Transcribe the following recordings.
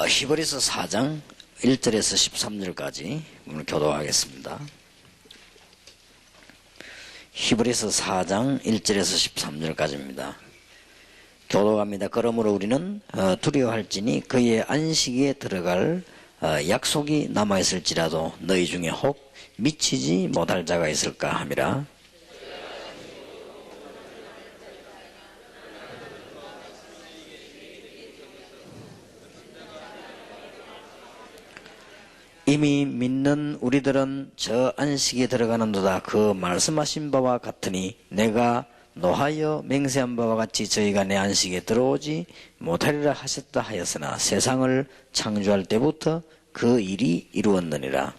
히브리서 4장 1절에서 13절까지 오늘 교독하겠습니다. 히브리서 4장 1절에서 13절까지입니다. 교독합니다. 그러므로 우리는 두려워할지니 그의 안식에 들어갈 약속이 남아있을지라도 너희 중에 혹 미치지 못할 자가 있을까 함이라. 이미 믿는 우리들은 저 안식에 들어가는도다. 그 말씀하신 바와 같으니 내가 노하여 맹세한 바와 같이 저희가 내 안식에 들어오지 못하리라 하셨다 하였으나 세상을 창조할 때부터 그 일이 이루었느니라.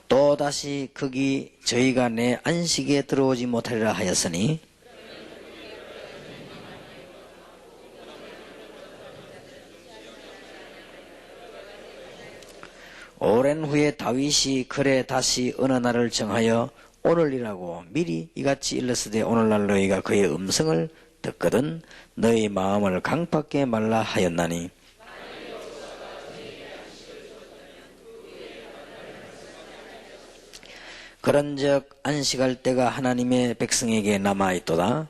또다시 거기 저희가 내 안식에 들어오지 못하리라 하였으니 오랜 후에 다윗이 그래 다시 어느 날을 정하여 오늘이라고 미리 이같이 일렀으되 오늘날 너희가 그의 음성을 듣거든 너희 마음을 강팍게 말라 하였나니 그런즉 안식할 때가 하나님의 백성에게 남아있도다.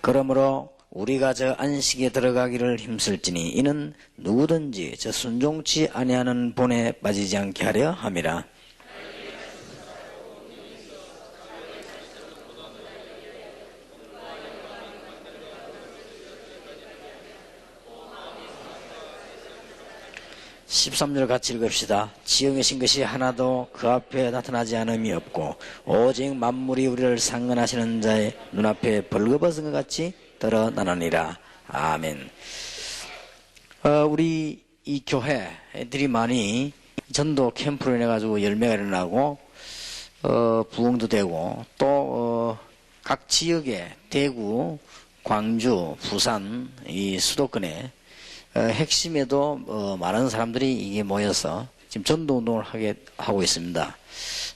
그러므로 우리가 저 안식에 들어가기를 힘쓸지니 이는 누구든지 저 순종치 아니하는 본에 빠지지 않게 하려 함이라. (13절) 같이 읽읍시다. 지형에 신 것이 하나도 그 앞에 나타나지 않음이 없고 오직 만물이 우리를 상근하시는 자의 눈앞에 벌거벗은 것 같이 드러나느니라. 아멘. 우리 이 교회들이 많이 전도 캠프로 인해 가지고 열매가 일어나고 부흥도 되고 또 각 지역에 대구, 광주, 부산 이 수도권에 핵심에도 많은 사람들이 이게 모여서 지금 전도 운동을 하고 있습니다.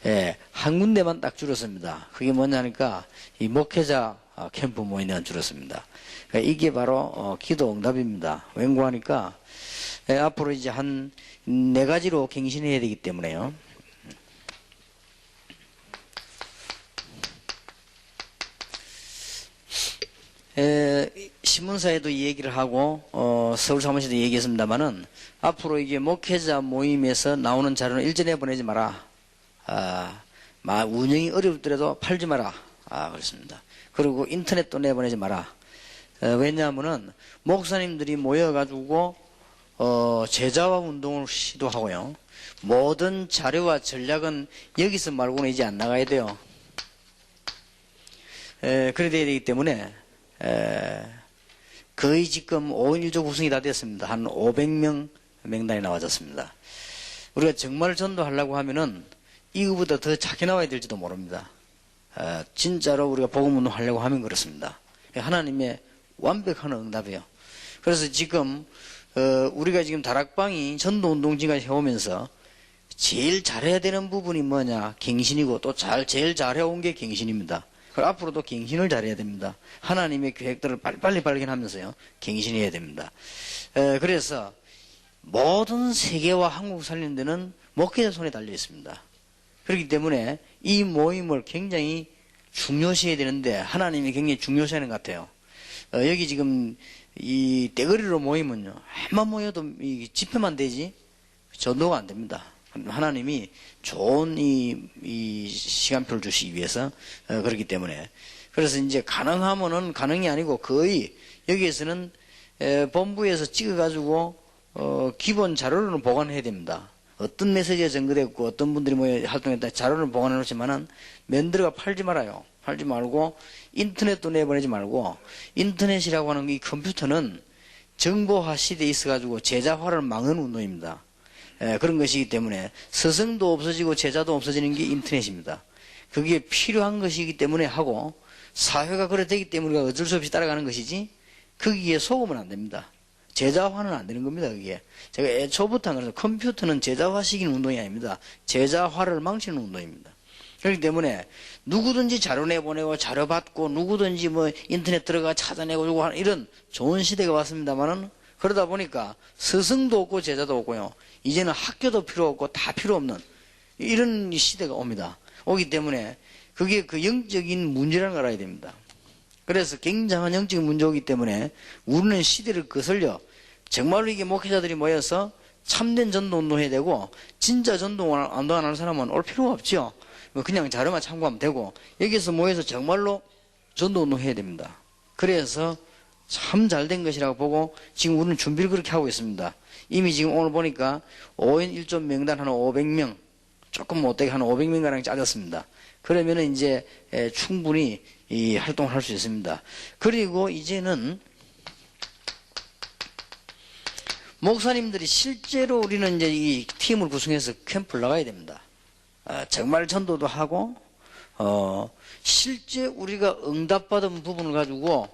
예, 한 군데만 딱 줄었습니다. 그게 뭐냐니까 이 목회자 캠프 모임을 줄었습니다. 그러니까 이게 바로 기도 응답입니다. 왠고하니까 앞으로 이제 한 4가지로 갱신해야 되기 때문에요. 신문사에도 이 얘기를 하고 서울 사무실도 얘기했습니다만은 앞으로 이게 목회자 모임에서 나오는 자료는 일전에 보내지 마라. 운영이 어렵더라도 팔지 마라. 그렇습니다. 그리고 인터넷도 내보내지 마라. 왜냐하면은 목사님들이 모여가지고 제자화 운동을 시도하고요. 모든 자료와 전략은 여기서 말고는 이제 안 나가야 돼요. 그래야 되기 때문에 거의 지금 5인 1조 구성이 다 됐습니다. 한 500명 명단이 나와졌습니다. 우리가 정말 전도하려고 하면은 이거보다 더 작게 나와야 될지도 모릅니다. 진짜로 우리가 복음운동 하려고 하면 그렇습니다. 하나님의 완벽한 응답이에요. 그래서 지금 우리가 지금 다락방이 전도운동 지금까지 해오면서 제일 잘해야 되는 부분이 뭐냐? 갱신이고 또 제일 잘해온 게 갱신입니다. 그리고 앞으로도 갱신을 잘해야 됩니다. 하나님의 계획들을 빨리 발견하면서요. 갱신해야 됩니다. 그래서 모든 세계와 한국 살리는 데는 목회자 손에 달려 있습니다. 그렇기 때문에 이 모임을 굉장히 중요시해야 되는데 하나님이 굉장히 중요시하는 것 같아요. 여기 지금 이 떼거리로 모이면요. 한번 모여도 이 집회만 되지 전도가 안 됩니다. 하나님이 좋은 이 시간표를 주시기 위해서 그렇기 때문에 그래서 이제 가능하면은 가능이 아니고 거의 여기에서는 본부에서 찍어가지고 기본 자료를 보관해야 됩니다. 어떤 메시지가 전거됐고 어떤 분들이 모여 활동했다 자료를 보관해 놓지만은 만들어가 팔지 말아요. 팔지 말고 인터넷도 내보내지 말고 인터넷이라고 하는 이 컴퓨터는 정보화 시대에 있어가지고 제자화를 막는 운동입니다. 그런 것이기 때문에 스승도 없어지고 제자도 없어지는 게 인터넷입니다. 그게 필요한 것이기 때문에 하고 사회가 그래 되기 때문에 우리가 어쩔 수 없이 따라가는 것이지 거기에 속으면 안 됩니다. 제자화는 안 되는 겁니다, 그게. 제가 애초부터 그래서 컴퓨터는 제자화시키는 운동이 아닙니다. 제자화를 망치는 운동입니다. 그렇기 때문에 누구든지 자료 내보내고 자료 받고 누구든지 뭐 인터넷 들어가 찾아내고 하는 이런 좋은 시대가 왔습니다만은 그러다 보니까 스승도 없고 제자도 없고요. 이제는 학교도 필요 없고 다 필요 없는 이런 시대가 옵니다. 오기 때문에 그게 그 영적인 문제라는 걸 알아야 됩니다. 그래서 굉장한 영적인 문제이기 때문에 우리는 시대를 거슬려 정말로 이게 목회자들이 모여서 참된 전도 운동해야 되고 진짜 전도 운동하는 사람은 올 필요가 없죠. 그냥 자료만 참고하면 되고 여기서 모여서 정말로 전도 운동해야 됩니다. 그래서 참 잘된 것이라고 보고 지금 우리는 준비를 그렇게 하고 있습니다. 이미 지금 오늘 보니까 5인 1조 명단 한 500명 조금 못되게 한 500명가량 짜졌습니다. 그러면은 이제 충분히 이 활동을 할 수 있습니다. 그리고 이제는 목사님들이 실제로 우리는 이제 이 팀을 구성해서 캠프를 나가야 됩니다. 정말 전도도 하고 실제 우리가 응답받은 부분을 가지고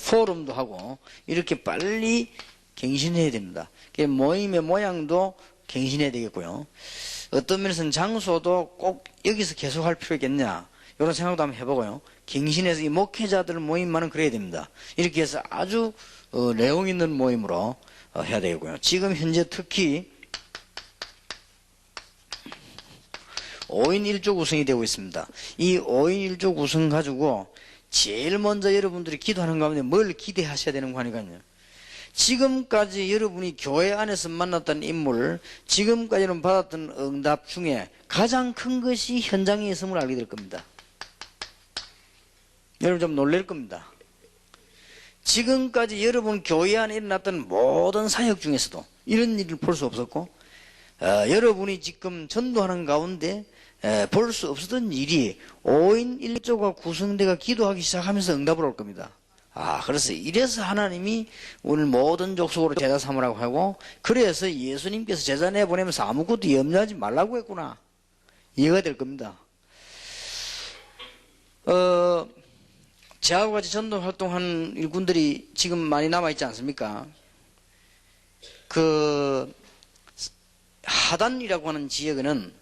포럼도 하고 이렇게 빨리 갱신해야 됩니다. 모임의 모양도 갱신해야 되겠고요. 어떤 면에서는 장소도 꼭 여기서 계속 할 필요 있겠냐 이런 생각도 한번 해보고요. 갱신해서 이 목회자들 모임만은 그래야 됩니다. 이렇게 해서 아주 내용 있는 모임으로 해야 되겠고요. 지금 현재 특히 5인 1조 구성이 되고 있습니다. 이 5인 1조 구성 가지고 제일 먼저 여러분들이 기도하는 가운데 뭘 기대하셔야 되는 거 아니까요. 지금까지 여러분이 교회 안에서 만났던 인물, 지금까지는 받았던 응답 중에 가장 큰 것이 현장에 있음을 알게 될 겁니다. 여러분 좀 놀랄 겁니다. 지금까지 여러분 교회 안에 일어났던 모든 사역 중에서도 이런 일을 볼 수 없었고 여러분이 지금 전도하는 가운데 볼 수 없었던 일이 5인 1조가 구성되어 기도하기 시작하면서 응답을 올 겁니다. 그래서 이래서 하나님이 오늘 모든 족속으로 제자 삼으라고 하고 그래서 예수님께서 제자 내보내면서 아무것도 염려하지 말라고 했구나. 이해가 될 겁니다. 저하고 같이 전도 활동한 일꾼들이 지금 많이 남아있지 않습니까? 그 하단이라고 하는 지역에는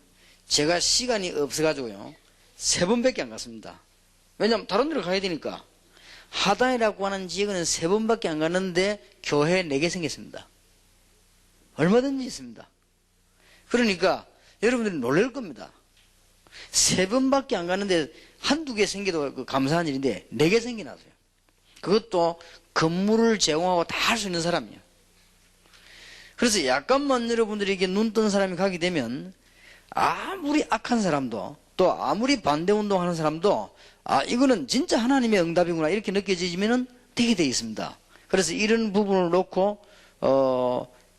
제가 시간이 없어가지고요 3번밖에 안 갔습니다. 왜냐하면 다른 데로 가야 되니까. 하단이라고 하는 지역은 3번밖에 안 갔는데 교회 4개 생겼습니다. 얼마든지 있습니다. 그러니까 여러분들이 놀랄 겁니다. 3번밖에 안 갔는데 한두 개 생겨도 감사한 일인데 4개 생겨나서요. 그것도 건물을 제공하고 다 할 수 있는 사람이에요. 그래서 약간만 여러분들에게 눈 뜬 사람이 가게 되면 아무리 악한 사람도 또 아무리 반대운동하는 사람도 이거는 진짜 하나님의 응답이구나 이렇게 느껴지면은 되게 되어 있습니다. 그래서 이런 부분을 놓고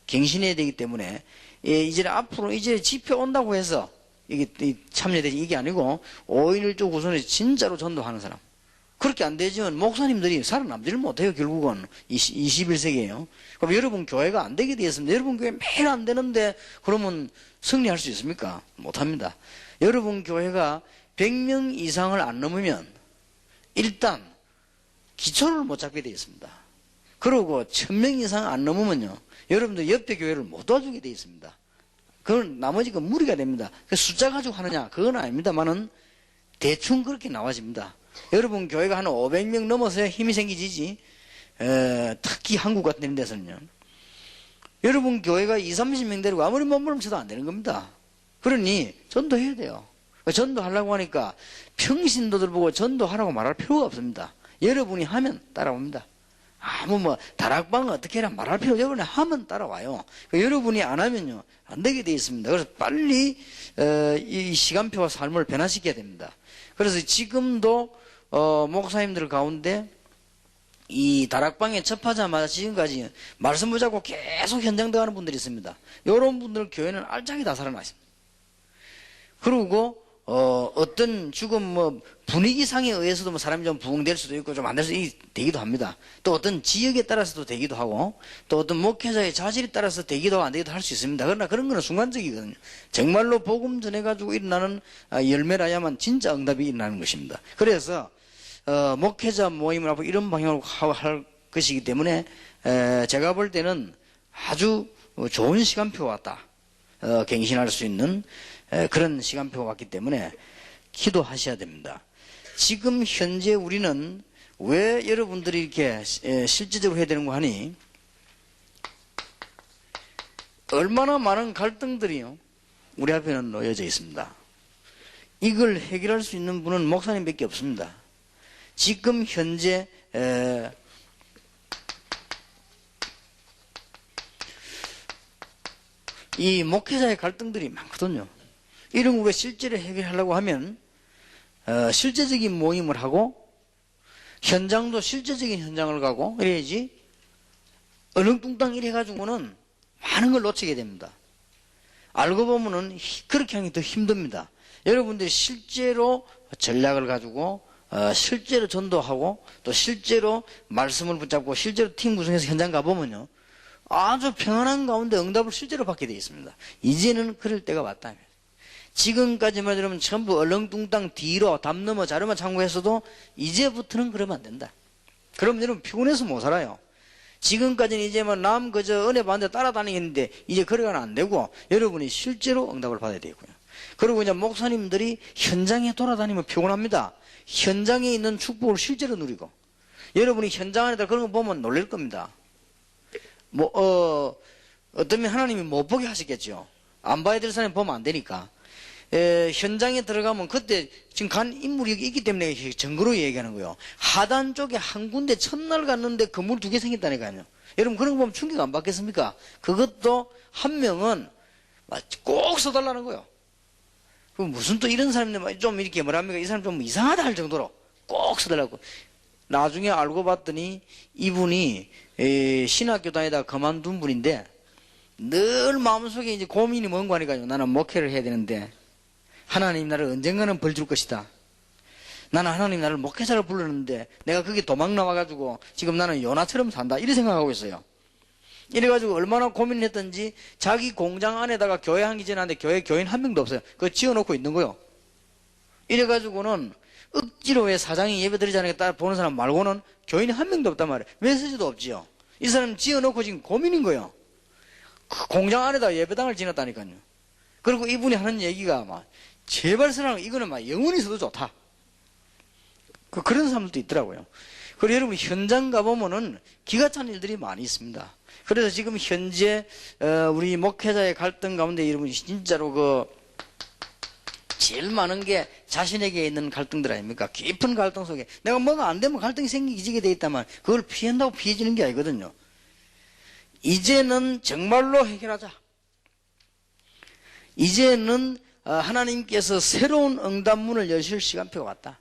갱신해야 되기 때문에 이제 앞으로 이제 집회 온다고 해서 이게 참여되지 이게 아니고 5인 1조 구성에서 진짜로 전도하는 사람 그렇게 안 되지만 목사님들이 살아남지를 못해요. 결국은 21세기에요. 그럼 여러분 교회가 안 되게 되었습니다. 여러분 교회 매일 안 되는데 그러면 승리할 수 있습니까? 못합니다. 여러분 교회가 100명 이상을 안 넘으면 일단 기초를 못 잡게 되어 있습니다. 그리고 1000명 이상 안 넘으면요 여러분들 옆에 교회를 못 도와주게 되어 있습니다. 그건 나머지가 무리가 됩니다. 숫자 가지고 하느냐 그건 아닙니다만은 대충 그렇게 나와집니다. 여러분 교회가 한 500명 넘어서야 힘이 생기지 특히 한국 같은 데서는요 여러분 교회가 20, 30명 데리고 아무리 몸부림쳐도 안 되는 겁니다. 그러니 전도해야 돼요. 전도하려고 하니까 평신도들 보고 전도하라고 말할 필요가 없습니다. 여러분이 하면 따라옵니다. 다락방 어떻게 해라 말할 필요 없어요. 하면 따라와요. 여러분이 안 하면요 안 되게 되어 있습니다. 그래서 빨리 이 시간표와 삶을 변화시켜야 됩니다. 그래서 지금도 목사님들 가운데 이 다락방에 접하자마자 지금까지 말씀 붙잡고 계속 현장 들어가는 분들이 있습니다. 이런 분들 교회는 알짜게 다 살아나 있습니다. 그리고 어떤 지금 분위기상에 의해서도 사람이 좀 부흥될 수도 있고 좀 안 될 수도 되기도 합니다. 또 어떤 지역에 따라서도 되기도 하고 또 어떤 목회자의 자질에 따라서 되기도 안 되기도 할 수 있습니다. 그러나 그런 거는 순간적이거든요. 정말로 복음 전해가지고 일어나는 열매라야만 진짜 응답이 일어나는 것입니다. 그래서 목회자 모임을 앞으로 이런 방향으로 할 것이기 때문에 제가 볼 때는 아주 좋은 시간표가 왔다. 갱신할 수 있는 그런 시간표가 왔기 때문에 기도하셔야 됩니다. 지금 현재 우리는 왜 여러분들이 이렇게 실질적으로 해야 되는 거 하니 얼마나 많은 갈등들이요 우리 앞에는 놓여져 있습니다. 이걸 해결할 수 있는 분은 목사님밖에 없습니다. 지금 현재 이 목회자의 갈등들이 많거든요. 이런 거 실제로 해결하려고 하면 실제적인 모임을 하고 현장도 실제적인 현장을 가고 이래야지 얼렁뚱땅 이래가지고는 많은 걸 놓치게 됩니다. 알고 보면은 그렇게 하는 게 더 힘듭니다. 여러분들이 실제로 전략을 가지고 실제로 전도하고 또 실제로 말씀을 붙잡고 실제로 팀 구성해서 현장 가보면요 아주 평안한 가운데 응답을 실제로 받게 되어 있습니다. 이제는 그럴 때가 왔다. 지금까지만 여러분 전부 얼렁뚱땅 뒤로 담 넘어 자르만 참고했어도 이제부터는 그러면 안 된다. 그럼 여러분 피곤해서 못 살아요. 지금까지는 이제 뭐 남 그저 은혜 받는데 따라다니겠는데 이제 그래가는 안 되고 여러분이 실제로 응답을 받아야 되고요. 그리고 이제 목사님들이 현장에 돌아다니면 피곤합니다. 현장에 있는 축복을 실제로 누리고 여러분이 현장 안에다 그런 거 보면 놀랄 겁니다. 어쩌면 하나님이 못 보게 하시겠죠. 안 봐야 될 사람이 보면 안 되니까. 현장에 들어가면 그때 지금 간 인물이 여기 있기 때문에 증거로 얘기하는 거예요. 하단 쪽에 한 군데 첫날 갔는데 건물 2개 생겼다니까요. 여러분 그런 거 보면 충격 안 받겠습니까? 그것도 한 명은 꼭 써달라는 거예요. 그럼 무슨 또 이런 사람인데 좀 이렇게 뭐랍니까? 이 사람 좀 이상하다 할 정도로 꼭 써달라고. 나중에 알고 봤더니 이분이 신학교 다니다 그만둔 분인데 늘 마음속에 이제 고민이 뭔가 하니까요. 나는 목회를 해야 되는데 하나님 나를 언젠가는 벌 줄 것이다. 나는 하나님 나를 목회자를 불렀는데 내가 거기 도망 나와가지고 지금 나는 요나처럼 산다. 이렇게 생각하고 있어요. 이래가지고 얼마나 고민을 했던지 자기 공장 안에다가 교회 하기 전에 하는데 교회 교인 한 명도 없어요. 그거 지어놓고 있는 거요. 이래가지고는 억지로 왜 사장이 예배 드리지 않으니까 따라 보는 사람 말고는 교인이 한 명도 없단 말이에요. 메시지도 없지요. 이 사람 지어놓고 지금 고민인 거예요. 그 공장 안에다 예배당을 지났다니까요. 그리고 이분이 하는 얘기가 막 제발 사랑 이거는 막 영원히 있어도 좋다. 그런 사람들도 있더라고요. 그리고 여러분 현장 가보면은 기가 찬 일들이 많이 있습니다. 그래서 지금 현재 우리 목회자의 갈등 가운데 여러분 진짜로 제일 많은 게 자신에게 있는 갈등들 아닙니까? 깊은 갈등 속에 내가 뭐가 안 되면 갈등이 생기게 돼 있다만 그걸 피한다고 피해지는 게 아니거든요. 이제는 정말로 해결하자. 이제는 하나님께서 새로운 응답문을 여실 시간표가 왔다.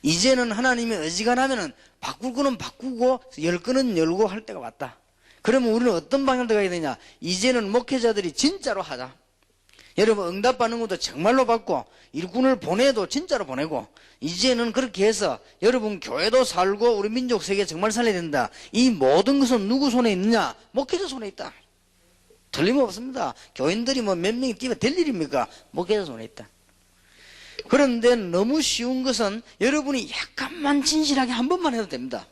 이제는 하나님이 어지간하면은 바꿀 거는 바꾸고 열 거는 열고 할 때가 왔다. 그러면 우리는 어떤 방향으로 가야 되냐? 이제는 목회자들이 진짜로 하자. 여러분 응답받는 것도 정말로 받고 일꾼을 보내도 진짜로 보내고 이제는 그렇게 해서 여러분 교회도 살고 우리 민족 세계 정말 살려야 된다. 이 모든 것은 누구 손에 있느냐? 목회자 손에 있다. 틀림없습니다. 교인들이 뭐 몇 명이 뛰면 될 일입니까? 목회자 손에 있다. 그런데 너무 쉬운 것은 여러분이 약간만 진실하게 한 번만 해도 됩니다.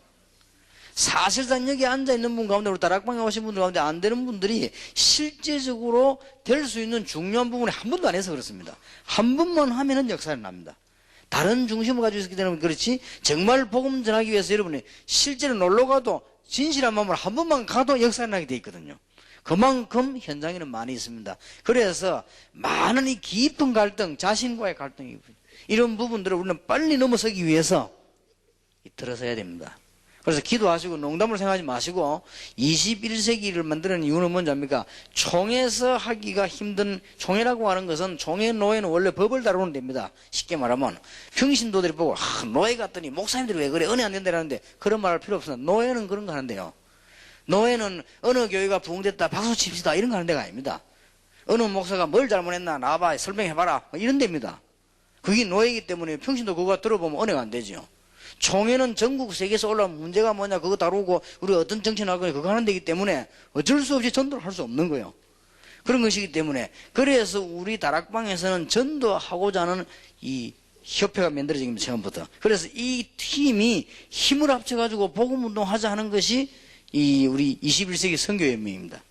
사실상 여기 앉아있는 분 가운데 우리 다락방에 오신 분들 가운데 안 되는 분들이 실제적으로 될 수 있는 중요한 부분을 한 번도 안 해서 그렇습니다. 한 번만 하면은 역사는 납니다. 다른 중심을 가지고 있기 때문에 그렇지 정말 복음 전하기 위해서 여러분이 실제로 놀러가도 진실한 마음으로 한 번만 가도 역사는 나게 돼 있거든요. 그만큼 현장에는 많이 있습니다. 그래서 많은 이 깊은 갈등, 자신과의 갈등 이런 부분들을 우리는 빨리 넘어서기 위해서 들어서야 됩니다. 그래서 기도하시고 농담을 생각하지 마시고 21세기를 만드는 이유는 뭔지 압니까? 총회에서 하기가 힘든 총회라고 하는 것은 총회 노예는 원래 법을 다루는 데입니다. 쉽게 말하면 평신도들이 보고 노예 같더니 목사님들이 왜 그래 은혜 안 된다는데 그런 말 할 필요 없습니다. 노예는 그런 거 하는데요. 노예는 어느 교회가 부흥됐다 박수 칩시다 이런 거 하는 데가 아닙니다. 어느 목사가 뭘 잘못했나 나와봐 설명해봐라 이런 데입니다. 그게 노예이기 때문에 평신도 그거 들어보면 은혜가 안 되죠. 총회는 전국 세계에서 올라온 문제가 뭐냐 그거 다루고 우리 어떤 정치 나가고 그거 하는 데이기 때문에 어쩔 수 없이 전도를 할 수 없는 거예요. 그런 것이기 때문에 그래서 우리 다락방에서는 전도하고자 하는 이 협회가 만들어진 겁니다. 처음부터. 그래서 이 팀이 힘을 합쳐가지고 복음운동하자 하는 것이 이 우리 21세기 선교연맹입니다.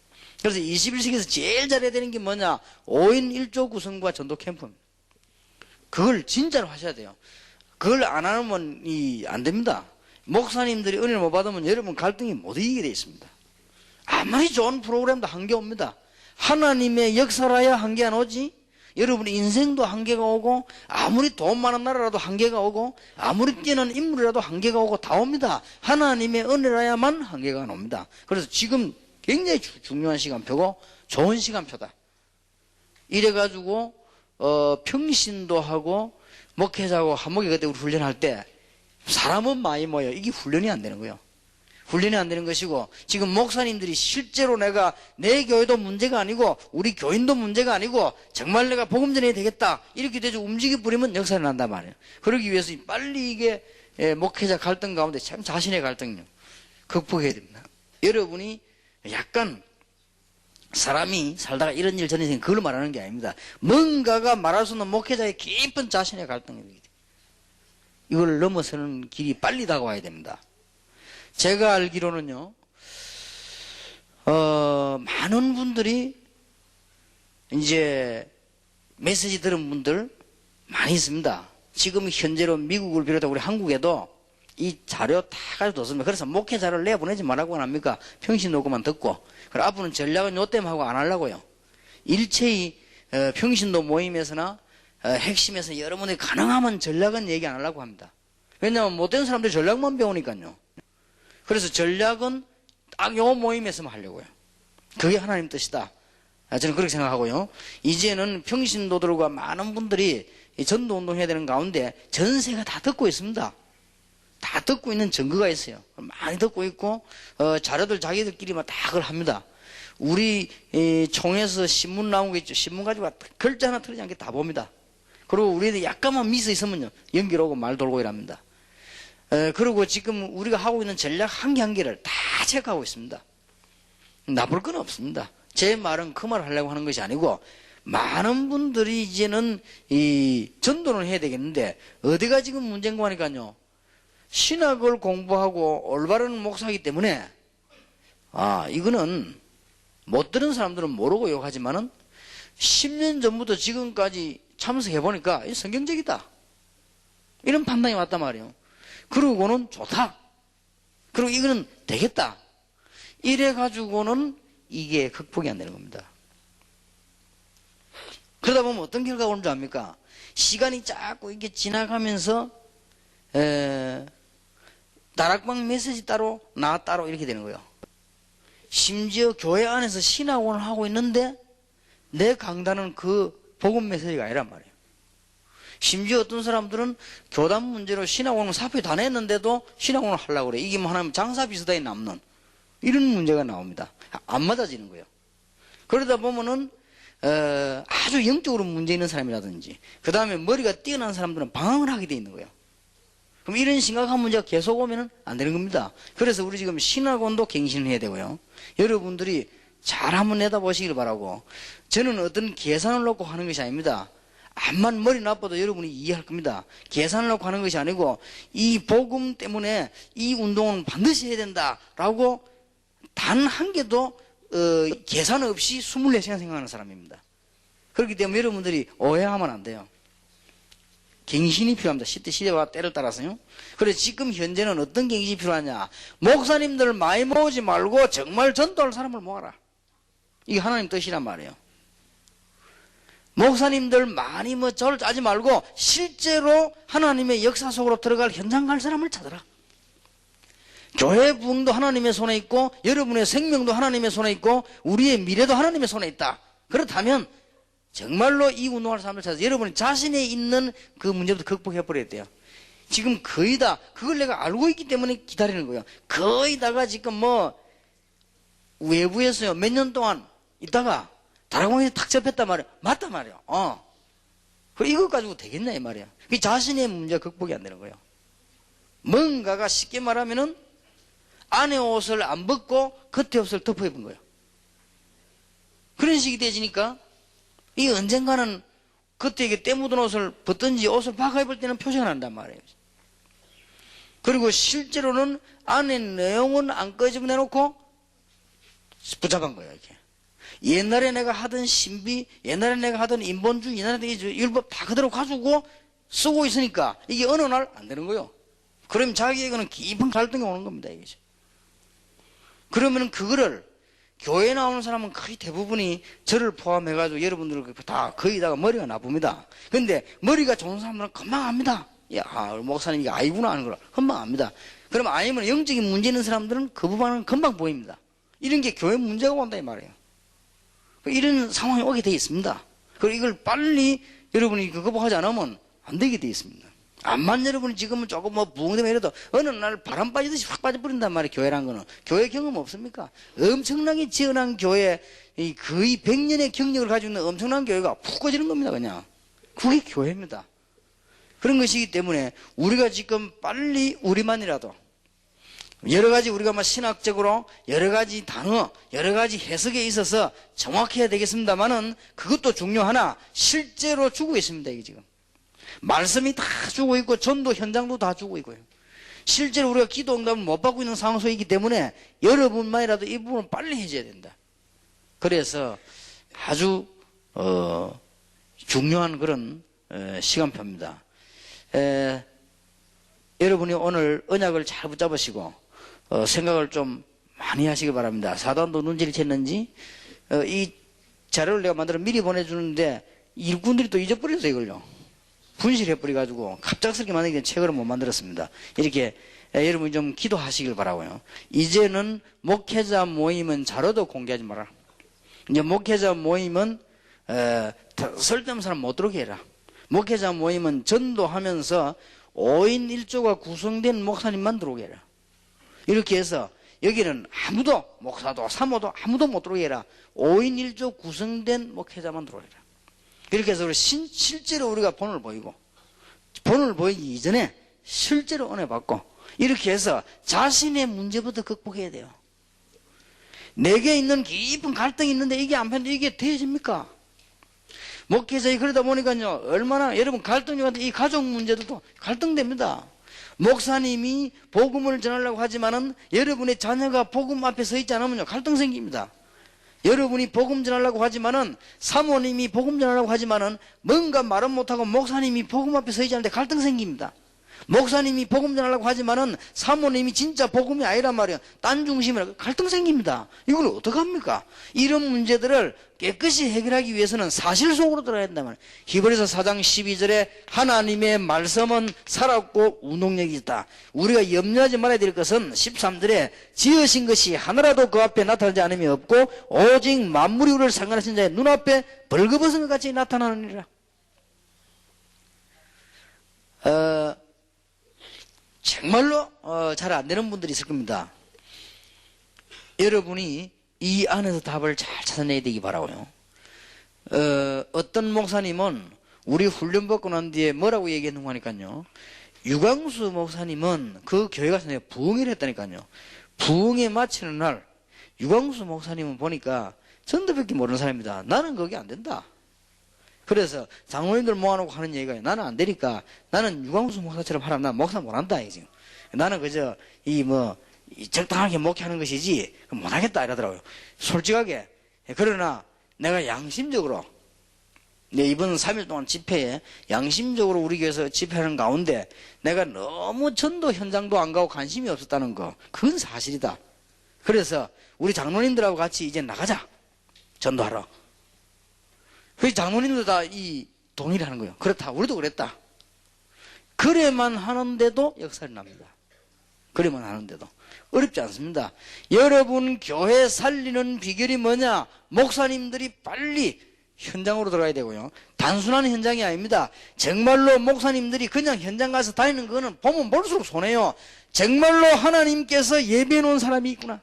그래서 21세기에서 제일 잘해야 되는 게 뭐냐? 5인 1조 구성과 전도 캠프입니다. 그걸 진짜로 하셔야 돼요. 그걸 안 하면 안 됩니다. 목사님들이 은혜를 못 받으면 여러분 갈등이 못 이기게 되어 있습니다. 아무리 좋은 프로그램도 한계 옵니다. 하나님의 역사라야 한계 안 오지? 여러분의 인생도 한계가 오고, 아무리 돈 많은 나라라도 한계가 오고, 아무리 뛰어난 인물이라도 한계가 오고 다 옵니다. 하나님의 은혜라야만 한계가 안 옵니다. 그래서 지금 굉장히 중요한 시간표고 좋은 시간표다. 이래가지고 평신도 하고 목회자하고 한목에 그때 우리 훈련할 때 사람은 많이 모여. 이게 훈련이 안 되는 거예요. 훈련이 안 되는 것이고, 지금 목사님들이 실제로 내가 내 교회도 문제가 아니고 우리 교인도 문제가 아니고 정말 내가 복음 전해야 되겠다 이렇게 돼서 움직여 버리면 역사를 난단 말이에요. 그러기 위해서 빨리 이게 목회자 갈등 가운데 참 자신의 갈등요 극복해야 됩니다. 여러분이 약간 사람이 살다가 이런 일 저런 일 그걸 말하는 게 아닙니다. 뭔가가 말할 수 없는 목회자의 깊은 자신의 갈등입니다. 이걸 넘어서는 길이 빨리 다가와야 됩니다. 제가 알기로는요, 많은 분들이 이제 메시지 들은 분들 많이 있습니다. 지금 현재로 미국을 비롯해 우리 한국에도 이 자료 다 가지고 뒀습니다. 그래서 목회자를 내보내지 말라고 합니까? 평신 녹음만 듣고. 그리고 앞으로는 전략은 요 때문에 하고 안 하려고요. 일체의 평신도 모임에서나 핵심에서 여러분이 가능하면 전략은 얘기 안 하려고 합니다. 왜냐하면 못된 사람들이 전략만 배우니까요. 그래서 전략은 딱 요 모임에서만 하려고요. 그게 하나님 뜻이다. 저는 그렇게 생각하고요. 이제는 평신도들과 많은 분들이 전도운동 해야 되는 가운데 전세가 다 듣고 있습니다. 다 듣고 있는 증거가 있어요. 많이 듣고 있고 자료들 자기들끼리만 다 그걸 합니다. 우리 총에서 신문 나온 거 있죠. 신문 가지고 글자 하나 틀리지 않게 다 봅니다. 그리고 우리들 약간만 미스 있으면요 연결 오고 말 돌고 이랍니다. 그리고 지금 우리가 하고 있는 전략 한 개 한 개를 다 체크하고 있습니다. 나쁠 건 없습니다. 제 말은 그 말을 하려고 하는 것이 아니고, 많은 분들이 이제는 이 전도를 해야 되겠는데 어디가 지금 문제인가 하니까요, 신학을 공부하고 올바른 목사이기 때문에 이거는 못 들은 사람들은 모르고 욕하지만은 10년 전부터 지금까지 참석해 보니까 성경적이다 이런 판단이 왔단 말이에요. 그러고는 좋다. 그리고 이거는 되겠다. 이래가지고는 이게 극복이 안 되는 겁니다. 그러다 보면 어떤 결과가 오는 줄 압니까? 시간이 자꾸 이게 지나가면서, 다락방 메시지 따로, 나 따로 이렇게 되는 거예요. 심지어 교회 안에서 신학원을 하고 있는데 내 강단은 그 복음 메시지가 아니란 말이에요. 심지어 어떤 사람들은 교단 문제로 신학원을 사표 다 냈는데도 신학원을 하려고 그래. 이게 뭐 하나면 장사 비슷하게 남는 이런 문제가 나옵니다. 안 맞아지는 거예요. 그러다 보면은 아주 영적으로 문제 있는 사람이라든지 그 다음에 머리가 뛰어난 사람들은 방황을 하게 돼 있는 거예요. 그럼 이런 심각한 문제가 계속 오면은 안 되는 겁니다. 그래서 우리 지금 신학원도 갱신을 해야 되고요. 여러분들이 잘 한번 내다보시길 바라고, 저는 어떤 계산을 놓고 하는 것이 아닙니다. 암만 머리 나빠도 여러분이 이해할 겁니다. 계산을 놓고 하는 것이 아니고 이 복음 때문에 이 운동은 반드시 해야 된다라고 단 한 개도 계산 없이 24시간 생각하는 사람입니다. 그렇기 때문에 여러분들이 오해하면 안 돼요. 갱신이 필요합니다. 시대와 때를 따라서요. 그래서 지금 현재는 어떤 갱신이 필요하냐? 목사님들 많이 모으지 말고 정말 전도할 사람을 모아라. 이게 하나님 뜻이란 말이에요. 목사님들 많이 저를 짜지 말고 실제로 하나님의 역사 속으로 들어갈 현장 갈 사람을 찾아라. 교회 부흥도 하나님의 손에 있고 여러분의 생명도 하나님의 손에 있고 우리의 미래도 하나님의 손에 있다. 그렇다면 정말로 이 운동할 사람을 찾아서 여러분이 자신에 있는 그 문제부터 극복해 버려야 돼요. 지금 거의 다 그걸 내가 알고 있기 때문에 기다리는 거예요. 거의 다가 지금 뭐 외부에서요 몇 년 동안 있다가 다락방에 탁 접했단 말이야. 맞단 말이야. 그럼 이것 가지고 되겠냐 이 말이야. 그 자신의 문제가 극복이 안 되는 거예요. 뭔가가 쉽게 말하면은 안에 옷을 안 벗고 겉에 옷을 덮어 입은 거예요. 그런 식이 되지니까 이 언젠가는 그때 이게 때 묻은 옷을 벗든지 옷을 바꿔 입을 때는 표시가 난단 말이에요. 그리고 실제로는 안에 내용은 안 끄집어내놓고 붙잡은 거예요, 이렇게. 옛날에 내가 하던 신비, 옛날에 내가 하던 인본주의, 옛날에 율법 다 그대로 가지고 쓰고 있으니까 이게 어느 날 안 되는 거예요. 그럼 자기에게는 깊은 갈등이 오는 겁니다, 이게. 그러면 그거를 교회에 나오는 사람은 거의 대부분이 저를 포함해가지고 여러분들 다 거의 다가 머리가 나쁩니다. 근데 머리가 좋은 사람들은 금방 압니다. 야, 목사님 이게 아이구나 하는 걸 금방 압니다. 그럼 아니면 영적인 문제 있는 사람들은 그 부분은 금방 보입니다. 이런 게 교회 문제가 온다 이 말이에요. 이런 상황이 오게 돼 있습니다. 그리고 이걸 빨리 여러분이 극복하지 않으면 안 되게 돼 있습니다. 암만 여러분이 지금은 조금 부흥되면 이래도 어느 날 바람 빠지듯이 확 빠져버린단 말이에요. 교회란 거는. 교회 경험 없습니까? 엄청나게 지어난 교회, 거의 100년의 경력을 가지고 있는 엄청난 교회가 푹 꺼지는 겁니다, 그냥. 그게 교회입니다. 그런 것이기 때문에 우리가 지금 빨리 우리만이라도 여러 가지 우리가 신학적으로 여러 가지 단어, 여러 가지 해석에 있어서 정확해야 되겠습니다만은 그것도 중요하나 실제로 주고 있습니다, 이게 지금. 말씀이 다 주고 있고 전도 현장도 다 주고 있고요. 실제로 우리가 기도 응답을 못 받고 있는 상황 속이기 때문에 여러분만이라도 이 부분을 빨리 해줘야 된다. 그래서 아주 중요한 그런 시간표입니다. 여러분이 오늘 언약을 잘 붙잡으시고 생각을 좀 많이 하시기 바랍니다. 사도안도 눈치를 챘는지 이 자료를 내가 만들어 미리 보내주는데 일꾼들이 또 잊어버려서 이걸요. 분실해버려가지고 갑작스럽게 만들게 된 책을 못 만들었습니다. 이렇게 여러분이 좀 기도하시길 바라고요. 이제는 목회자 모임은 자료도 공개하지 마라. 이제 목회자 모임은 쓸데없는 사람 못 들어오게 해라. 목회자 모임은 전도하면서 5인 1조가 구성된 목사님만 들어오게 해라. 이렇게 해서 여기는 아무도 목사도 사모도 아무도 못 들어오게 해라. 5인 1조 구성된 목회자만 들어오게 해라. 이렇게 해서 실제로 우리가 본을 보이고 본을 보이기 이전에 실제로 은혜 받고 이렇게 해서 자신의 문제부터 극복해야 돼요. 내게 있는 깊은 갈등이 있는데 이게 안 편데 이게 되어집니까? 목회자이 그러다 보니까요 얼마나 여러분 갈등이 같은 이 가족 문제도 갈등됩니다. 목사님이 복음을 전하려고 하지만은 여러분의 자녀가 복음 앞에 서 있지 않으면요 갈등 생깁니다. 여러분이 복음 전하려고 하지만은 사모님이 복음 전하려고 하지만은 뭔가 말은 못하고 목사님이 복음 앞에 서 있지 않는데 갈등 생깁니다. 목사님이 복음 전하려고 하지만은 사모님이 진짜 복음이 아니란 말이에요. 딴 중심이라 갈등 생깁니다. 이걸 어떡합니까? 이런 문제들을 깨끗이 해결하기 위해서는 사실 속으로 들어야 된단 말이에요. 히브리서 4장 12절에 하나님의 말씀은 살았고 운동력이 있다. 우리가 염려하지 말아야 될 것은 13절에 지으신 것이 하나라도 그 앞에 나타나지 않음이 없고 오직 만물이 우리를 상관하신 자의 눈앞에 벌거벗은 것 같이 나타나느니라. 정말로 잘 안 되는 분들이 있을 겁니다. 여러분이 이 안에서 답을 잘 찾아내야 되기 바라고요. 어떤 목사님은 우리 훈련 받고 난 뒤에 뭐라고 얘기했는가 하니까요. 유광수 목사님은 그 교회 가서 내가 부흥회를 했다니까요. 부흥회 마치는 날 유광수 목사님은 보니까 전도밖에 모르는 사람입니다. 나는 그게 안 된다. 그래서 장로님들 모아놓고 하는 얘기가 나는 안 되니까 나는 유광수 목사처럼 하라. 나 목사 못한다. 지금. 나는 그저 적당하게 목회하는 것이지 못하겠다 이러더라고요. 솔직하게. 그러나 내가 양심적으로 이번 3일 동안 집회에 양심적으로 우리 교회에서 집회하는 가운데 내가 너무 전도 현장도 안 가고 관심이 없었다는 거 그건 사실이다. 그래서 우리 장로님들하고 같이 이제 나가자. 전도하러. 그 장로님도 다 동의를 하는 거예요. 그렇다. 우리도 그랬다. 그래만 하는데도 역사를 납니다. 그래만 하는데도. 어렵지 않습니다. 여러분 교회 살리는 비결이 뭐냐? 목사님들이 빨리 현장으로 들어가야 되고요. 단순한 현장이 아닙니다. 정말로 목사님들이 그냥 현장 가서 다니는 거는 보면 볼수록 손해요. 정말로 하나님께서 예배해 놓은 사람이 있구나.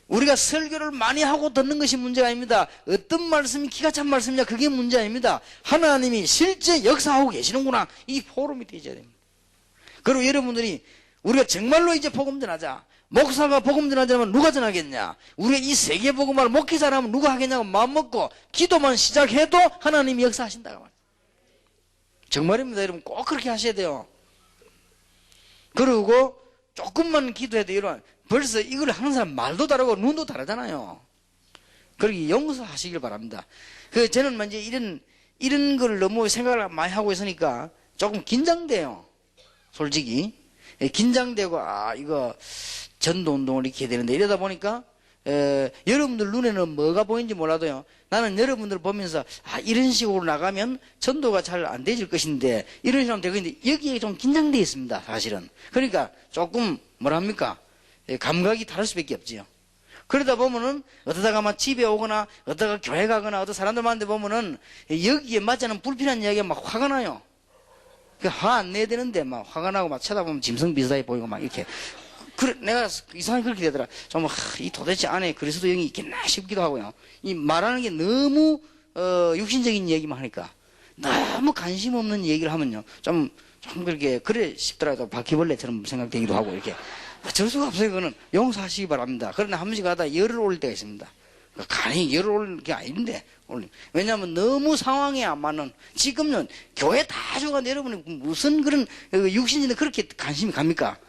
우리가 설교를 많이 하고 듣는 것이 문제가 아닙니다. 어떤 말씀이 기가 찬 말씀이냐 그게 문제 아닙니다. 하나님이 실제 역사하고 계시는구나. 이 포럼이 되어야 됩니다. 그리고 여러분들이 우리가 정말로 이제 복음 전하자. 목사가 복음 전하자면 누가 전하겠냐? 우리가 이 세계 복음을 목회자라면 누가 하겠냐고 마음먹고 기도만 시작해도 하나님이 역사하신다고 말이에요. 정말입니다. 여러분 꼭 그렇게 하셔야 돼요. 그리고 조금만 기도해도 이런 벌써 이걸 하는 사람 말도 다르고 눈도 다르잖아요. 그러기 용서하시길 바랍니다. 저는 이제 이런 걸 너무 생각을 많이 하고 있으니까 조금 긴장돼요. 솔직히. 긴장되고, 이거 전도 운동을 이렇게 해야 되는데 이러다 보니까, 여러분들 눈에는 뭐가 보이는지 몰라도요. 나는 여러분들 보면서, 이런 식으로 나가면 전도가 잘 안 되질 것인데, 이런 식으로 하면 되겠는데, 여기에 좀 긴장되어 있습니다, 사실은. 그러니까 조금, 뭐랍니까? 감각이 다를 수밖에 없지요. 그러다 보면은, 어떠다가 집에 오거나, 어떠다가 교회 가거나, 어떤 사람들 만나는데 보면은, 여기에 맞지 않은 불필요한 이야기가 막 화가 나요. 화 안 내야 되는데, 막 화가 나고 막 쳐다보면 짐승 비슷하게 보이고 막 이렇게. 그래, 내가 이상하게 그렇게 되더라. 이 도대체 안에 그리스도 영이 있겠나 싶기도 하고요. 이 말하는 게 너무, 육신적인 얘기만 하니까. 너무 관심 없는 얘기를 하면요. 좀 그렇게, 그래 싶더라도 바퀴벌레처럼 생각되기도 하고, 이렇게. 어쩔 수가 없어요. 그거는 용서하시기 바랍니다. 그러나 한 번씩 하다 열을 올릴 때가 있습니다. 간이 열을 올리는 게 아닌데, 왜냐하면 너무 상황에 안 맞는, 지금은 교회 다 죽었는데 여러분이 무슨 그런 육신인데 그렇게 관심이 갑니까?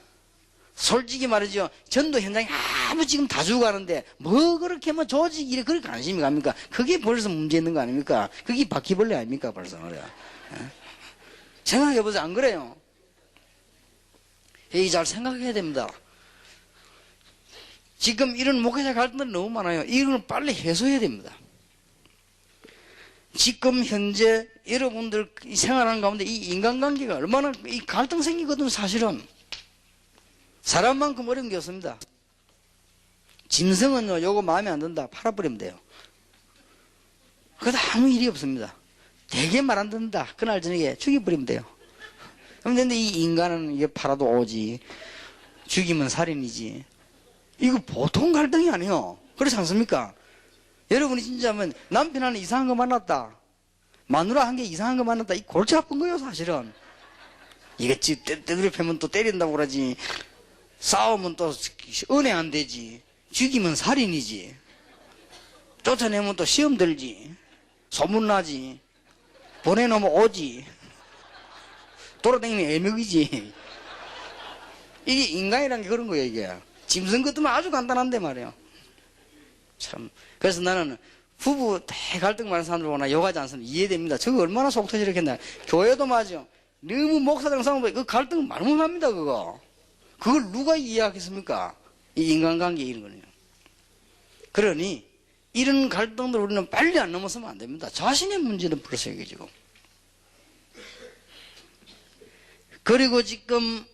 솔직히 말이죠. 전도 현장에 아무 지금 다 죽어가는데 뭐 그렇게 뭐 조직 일에 그렇게 관심이 갑니까? 그게 벌써 문제 있는 거 아닙니까? 그게 바퀴벌레 아닙니까? 벌써 그래요. 생각해보세요. 안 그래요? 잘 생각해야 됩니다. 지금 이런 목회자 갈등들이 너무 많아요. 이걸 빨리 해소해야 됩니다. 지금 현재 여러분들 생활하는 가운데 이 인간관계가 얼마나 이 갈등 생기거든 사실은. 사람만큼 어려운 게 없습니다. 짐승은요, 요거 마음에 안 든다. 팔아버리면 돼요. 그것도 아무 일이 없습니다. 되게 말 안 듣는다. 그날 저녁에 죽여버리면 돼요. 그런데 이 인간은 이게 팔아도 오지. 죽이면 살인이지. 이거 보통 갈등이 아니에요. 그렇지 않습니까? 여러분이 진짜 하면 남편 하나 이상한 거 만났다. 마누라 한 게 이상한 거 만났다. 이 골치 아픈 거예요, 사실은. 이게 때들이 패면 또 때린다고 그러지. 싸우면 또 은혜 안 되지. 죽이면 살인이지. 쫓아내면 또 시험 들지. 소문나지. 보내놓으면 오지. 돌아다니면 애먹이지. 이게 인간이란 게 그런 거예요, 이게. 짐승 같으면 아주 간단한데 말이에요. 참. 그래서 나는 부부 갈등 많은 사람들 보나 욕하지 않습니다. 이해됩니다. 저거 얼마나 속 터지겠나. 교회도 맞아. 너무 목사랑 싸우면 그 갈등 많으면 합니다, 그거. 그걸 누가 이해하겠습니까? 이 인간관계 이런 거는요. 그러니 이런 갈등들 우리는 빨리 안 넘어서면 안 됩니다. 자신의 문제는 벌써 이게 지금. 그리고 지금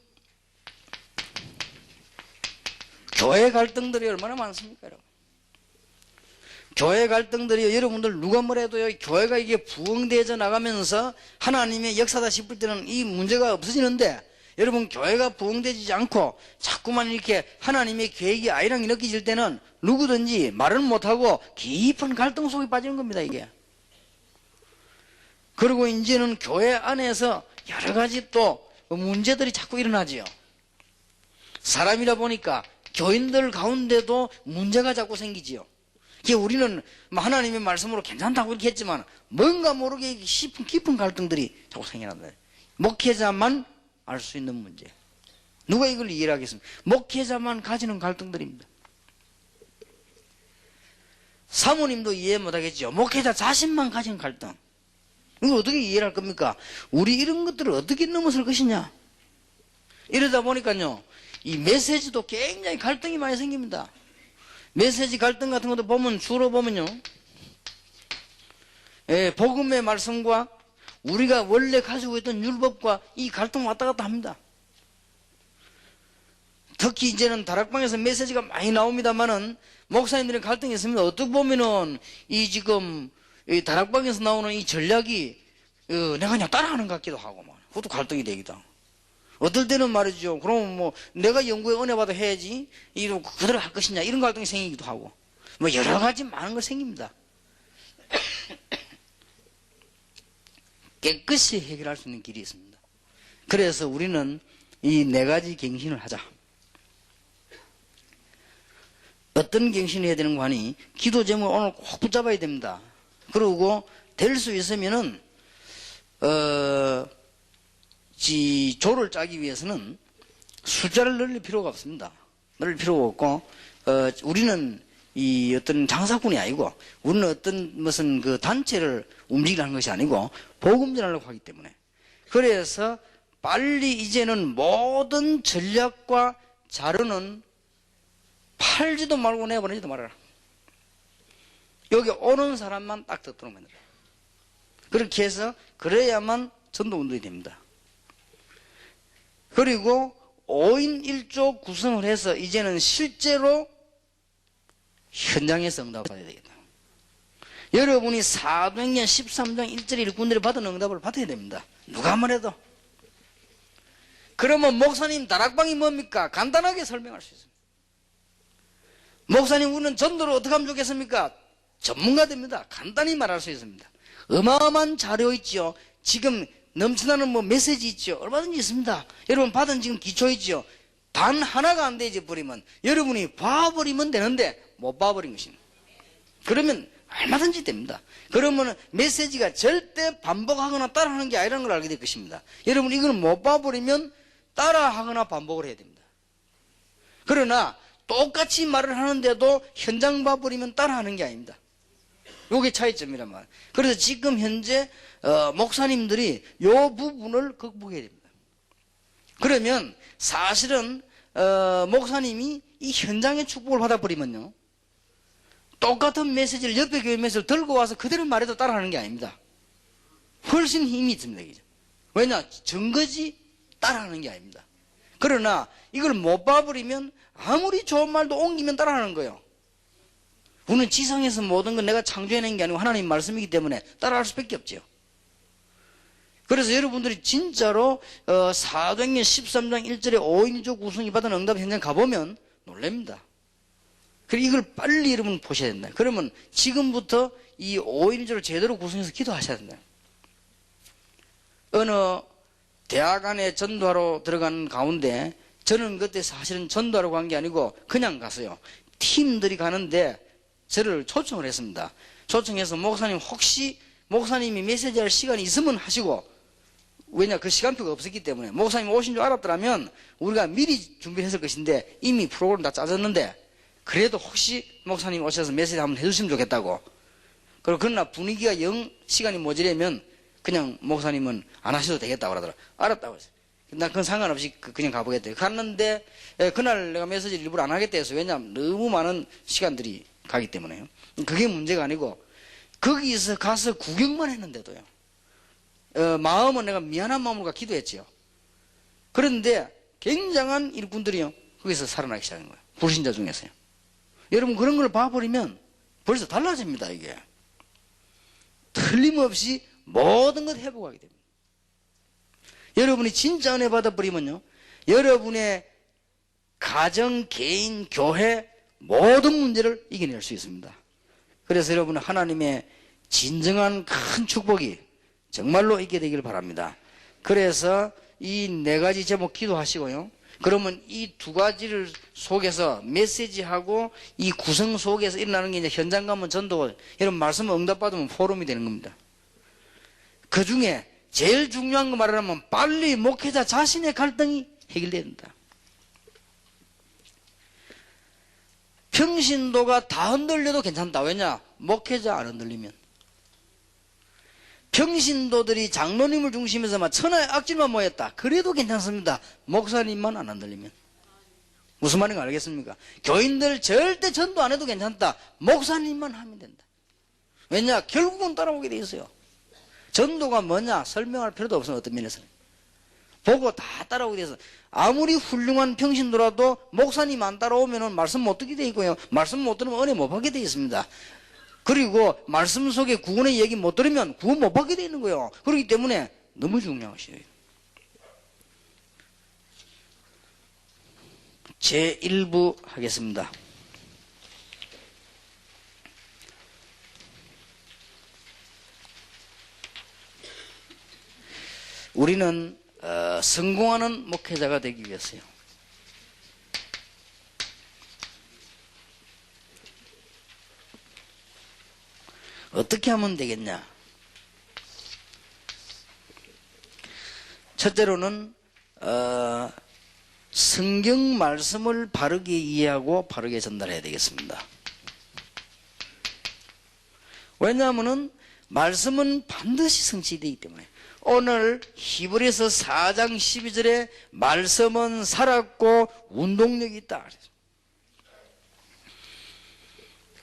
교회 갈등들이 얼마나 많습니까, 여러분? 교회 갈등들이 여러분들 누가 뭐래도요, 교회가 이게 부흥되어져 나가면서 하나님의 역사다 싶을 때는 이 문제가 없어지는데, 여러분 교회가 부흥되지 않고 자꾸만 이렇게 하나님의 계획이 아이랑이 느껴질 때는 누구든지 말은 못하고 깊은 갈등 속에 빠지는 겁니다, 이게. 그리고 이제는 교회 안에서 여러 가지 또 문제들이 자꾸 일어나지요. 사람이라 보니까 교인들 가운데도 문제가 자꾸 생기지요. 우리는 하나님의 말씀으로 괜찮다고 이렇게 했지만 뭔가 모르게 깊은 갈등들이 자꾸 생겨난다. 목회자만 알 수 있는 문제. 누가 이걸 이해를 하겠습니까? 목회자만 가지는 갈등들입니다. 사모님도 이해 못하겠죠. 목회자 자신만 가진 갈등. 이걸 어떻게 이해를 할 겁니까? 우리 이런 것들을 어떻게 넘어설 것이냐. 이러다 보니까요, 이 메시지도 굉장히 갈등이 많이 생깁니다. 메시지 갈등 같은 것도 보면, 주로 보면요, 복음의 말씀과 우리가 원래 가지고 있던 율법과 이 갈등 왔다 갔다 합니다. 특히 이제는 다락방에서 메시지가 많이 나옵니다만은 목사님들의 갈등이 있습니다. 어떻게 보면은 이 지금 이 다락방에서 나오는 이 전략이 내가 그냥 따라하는 것 같기도 하고 막 그것도 갈등이 되기도 하고. 어떨 때는 말이죠. 그럼 뭐 내가 연구에 은혜 받아 해야지 이거 그대로 할 것이냐 이런 갈등이 생기기도 하고 뭐 여러 가지 많은 걸 생깁니다. 깨끗이 해결할 수 있는 길이 있습니다. 그래서 우리는 이 네 가지 갱신을 하자. 어떤 갱신을 해야 되는 거 하니 기도 제목을 오늘 꼭 붙잡아야 됩니다. 그리고 될 수 있으면은 조를 짜기 위해서는 숫자를 늘릴 필요가 없습니다. 늘릴 필요가 없고 우리는 이 어떤 장사꾼이 아니고 우리는 어떤 무슨 그 단체를 움직이려는 것이 아니고 복음 전하려고 하기 때문에 그래서 빨리 이제는 모든 전략과 자료는 팔지도 말고 내보내지도 말아라. 여기 오는 사람만 딱 듣도록 만들어라. 그렇게 해서 그래야만 전도운동이 됩니다. 그리고 5인 1조 구성을 해서 이제는 실제로 현장에서 응답을 받아야 되겠다. 여러분이 사도행전 13장 1절에 일꾼들이 받은 응답을 받아야 됩니다. 누가 말해도. 그러면 목사님 다락방이 뭡니까? 간단하게 설명할 수 있습니다. 목사님 우리는 전도를 어떻게 하면 좋겠습니까? 전문가 됩니다. 간단히 말할 수 있습니다. 어마어마한 자료 있죠. 지금 넘쳐나는 메시지 있죠. 얼마든지 있습니다. 여러분 받은 지금 기초 있죠. 단 하나가 안 되지 버리면 여러분이 봐버리면 되는데 못 봐버린 것입니다. 그러면 얼마든지 됩니다. 그러면 메시지가 절대 반복하거나 따라하는 게 아니라는 걸 알게 될 것입니다. 여러분 이거는 못 봐버리면 따라하거나 반복을 해야 됩니다. 그러나 똑같이 말을 하는데도 현장 봐버리면 따라하는 게 아닙니다. 요게 차이점이란 말이에요. 그래서 지금 현재 목사님들이 요 부분을 극복해야 됩니다. 그러면 사실은 목사님이 이 현장의 축복을 받아버리면요 똑같은 메시지를 옆에 교회 메시지를 들고 와서 그대로 말해도 따라하는 게 아닙니다. 훨씬 힘이 있습니다. 그죠? 왜냐? 증거지 따라하는 게 아닙니다. 그러나 이걸 못 봐버리면 아무리 좋은 말도 옮기면 따라하는 거예요. 우리는 지상에서 모든 건 내가 창조해낸 게 아니고 하나님 말씀이기 때문에 따라할 수밖에 없죠. 그래서 여러분들이 진짜로 사도행전 13장 1절에 5인조 구성이 받은 응답 현장 가보면 놀랍니다. 그리고 이걸 빨리 여러분 보셔야 된다. 그러면 지금부터 이 5인조를 제대로 구성해서 기도하셔야 된다. 어느 대학 안에 전도하러 들어가는 가운데 저는 그때 사실은 전도하러 간 게 아니고 그냥 갔어요. 팀들이 가는데 저를 초청을 했습니다. 초청해서 목사님 혹시 목사님이 메시지할 시간이 있으면 하시고 왜냐 그 시간표가 없었기 때문에 목사님 오신 줄 알았더라면 우리가 미리 준비를 했을 것인데 이미 프로그램 다 짜졌는데 그래도 혹시 목사님 오셔서 메시지 한번 해주시면 좋겠다고. 그리고 그러나 분위기가 영 시간이 모자라면 그냥 목사님은 안 하셔도 되겠다고 그러더라. 알았다고 했어요. 난 그건 상관없이 그냥 가보겠대요. 갔는데 그날 내가 메시지를 일부러 안 하겠다 해서 왜냐하면 너무 많은 시간들이 가기 때문에요. 그게 문제가 아니고 거기서 가서 구경만 했는데도요. 마음은 내가 미안한 마음으로 기도했지요. 그런데 굉장한 일꾼들이요. 거기서 살아나기 시작한 거예요. 불신자 중에서요. 여러분 그런 걸 봐버리면 벌써 달라집니다. 이게. 틀림없이 모든 것 회복하게 됩니다. 여러분이 진짜 은혜 받아버리면요. 여러분의 가정, 개인, 교회 모든 문제를 이겨낼 수 있습니다. 그래서 여러분 하나님의 진정한 큰 축복이 정말로 있게 되기를 바랍니다. 그래서 이 네 가지 제목 기도하시고요. 그러면 이 두 가지를 속에서 메시지하고 이 구성 속에서 일어나는 게 이제 현장 가면 전도 여러분 말씀 응답받으면 포럼이 되는 겁니다. 그 중에 제일 중요한 거 말하면 빨리 목회자 자신의 갈등이 해결돼야 된다. 평신도가 다 흔들려도 괜찮다. 왜냐? 목회자 안 흔들리면. 평신도들이 장로님을 중심해서 막 천하의 악질만 모였다. 그래도 괜찮습니다. 목사님만 안 흔들리면. 무슨 말인지 알겠습니까? 교인들 절대 전도 안 해도 괜찮다. 목사님만 하면 된다. 왜냐? 결국은 따라오게 돼 있어요. 전도가 뭐냐? 설명할 필요도 없어요. 어떤 면에서는. 보고 다 따라오게 돼서 아무리 훌륭한 평신도라도 목사님 안 따라오면 말씀 못 듣게 돼 있고요. 말씀 못 들으면 은혜 못 받게 돼 있습니다. 그리고 말씀 속에 구원의 얘기 못 들으면 구원 못 받게 돼 있는 거예요. 그렇기 때문에 너무 중요한 것이에요. 제1부 하겠습니다. 우리는 성공하는 목회자가 되기 위해서요. 어떻게 하면 되겠냐? 첫째로는 성경 말씀을 바르게 이해하고 바르게 전달해야 되겠습니다. 왜냐하면 말씀은 반드시 성취되기 때문에. 오늘 히브리서 4장 12절에 말씀은 살았고 운동력이 있다.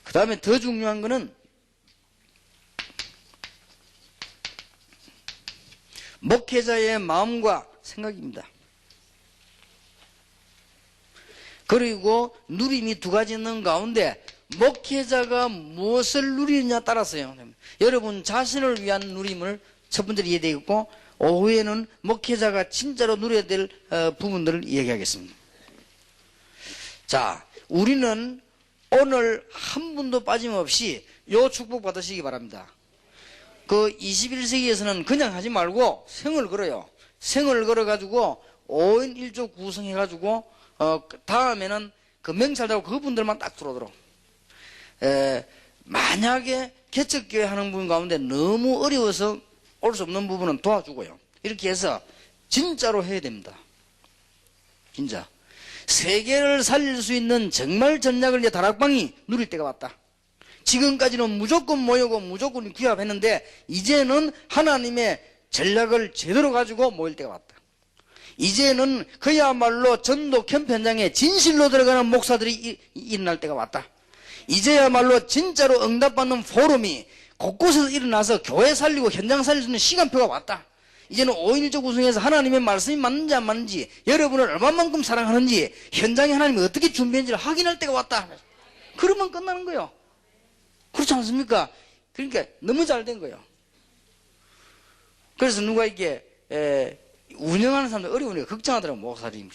그 다음에 더 중요한 것은 목회자의 마음과 생각입니다. 그리고 누림이 두 가지 있는 가운데 목회자가 무엇을 누리느냐 따라서요. 여러분 자신을 위한 누림을 첫 번째로 이해되겠고, 오후에는 목회자가 진짜로 누려야 될 부분들을 이야기하겠습니다. 자, 우리는 오늘 한 분도 빠짐없이 요 축복 받으시기 바랍니다. 그 21세기에서는 그냥 하지 말고 생을 걸어요. 생을 걸어가지고 5인 1조 구성해가지고 다음에는 그 명찰하고 그분들만 딱 들어오도록. 만약에 개척교회 하는 분 가운데 너무 어려워서 올 수 없는 부분은 도와주고요. 이렇게 해서 진짜로 해야 됩니다. 진짜. 세계를 살릴 수 있는 정말 전략을 이제 다락방이 누릴 때가 왔다. 지금까지는 무조건 모이고 무조건 귀합했는데 이제는 하나님의 전략을 제대로 가지고 모일 때가 왔다. 이제는 그야말로 전도 캠프 현장에 진실로 들어가는 목사들이 일어날 때가 왔다. 이제야말로 진짜로 응답받는 포럼이 곳곳에서 일어나서 교회 살리고 현장 살릴 수 있는 시간표가 왔다. 이제는 5인 1조 구성해서 하나님의 말씀이 맞는지 안 맞는지, 여러분을 얼마만큼 사랑하는지, 현장에 하나님이 어떻게 준비했는지를 확인할 때가 왔다. 그러면 끝나는 거예요. 그렇지 않습니까? 그러니까 너무 잘 된 거예요. 그래서 누가 이게 운영하는 사람들 어려우니까 걱정하더라고. 목사님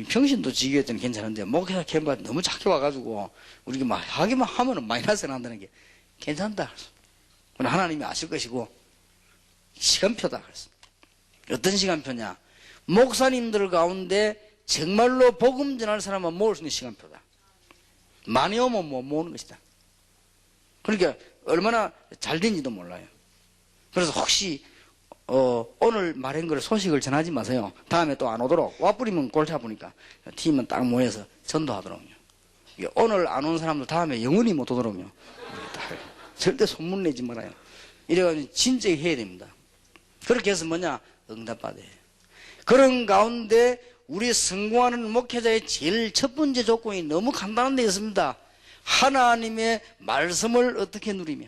평신도 지교했더니 괜찮은데 목회자 캠프가 너무 작게 와가지고 우리가 막 하기만 하면은 마이너스가 난다는 게 괜찮다. 하나님이 아실 것이고 시간표다. 그랬어. 어떤 시간표냐? 목사님들 가운데 정말로 복음 전할 사람만 모을 수 있는 시간표다. 많이 오면 못 모으는 것이다. 그러니까 얼마나 잘 된지도 몰라요. 그래서 혹시 오늘 말한 걸 소식을 전하지 마세요. 다음에 또 안 오도록. 와뿌리면 골치 아프니까 팀은 딱 모여서 전도하도록요. 오늘 안 온 사람들 다음에 영원히 못 오도록요. 절대 소문 내지 말아요. 이래가지고 진짜 해야 됩니다. 그렇게 해서 뭐냐? 응답받아야 해요. 그런 가운데 우리 성공하는 목회자의 제일 첫 번째 조건이 너무 간단한 데 있습니다. 하나님의 말씀을 어떻게 누리며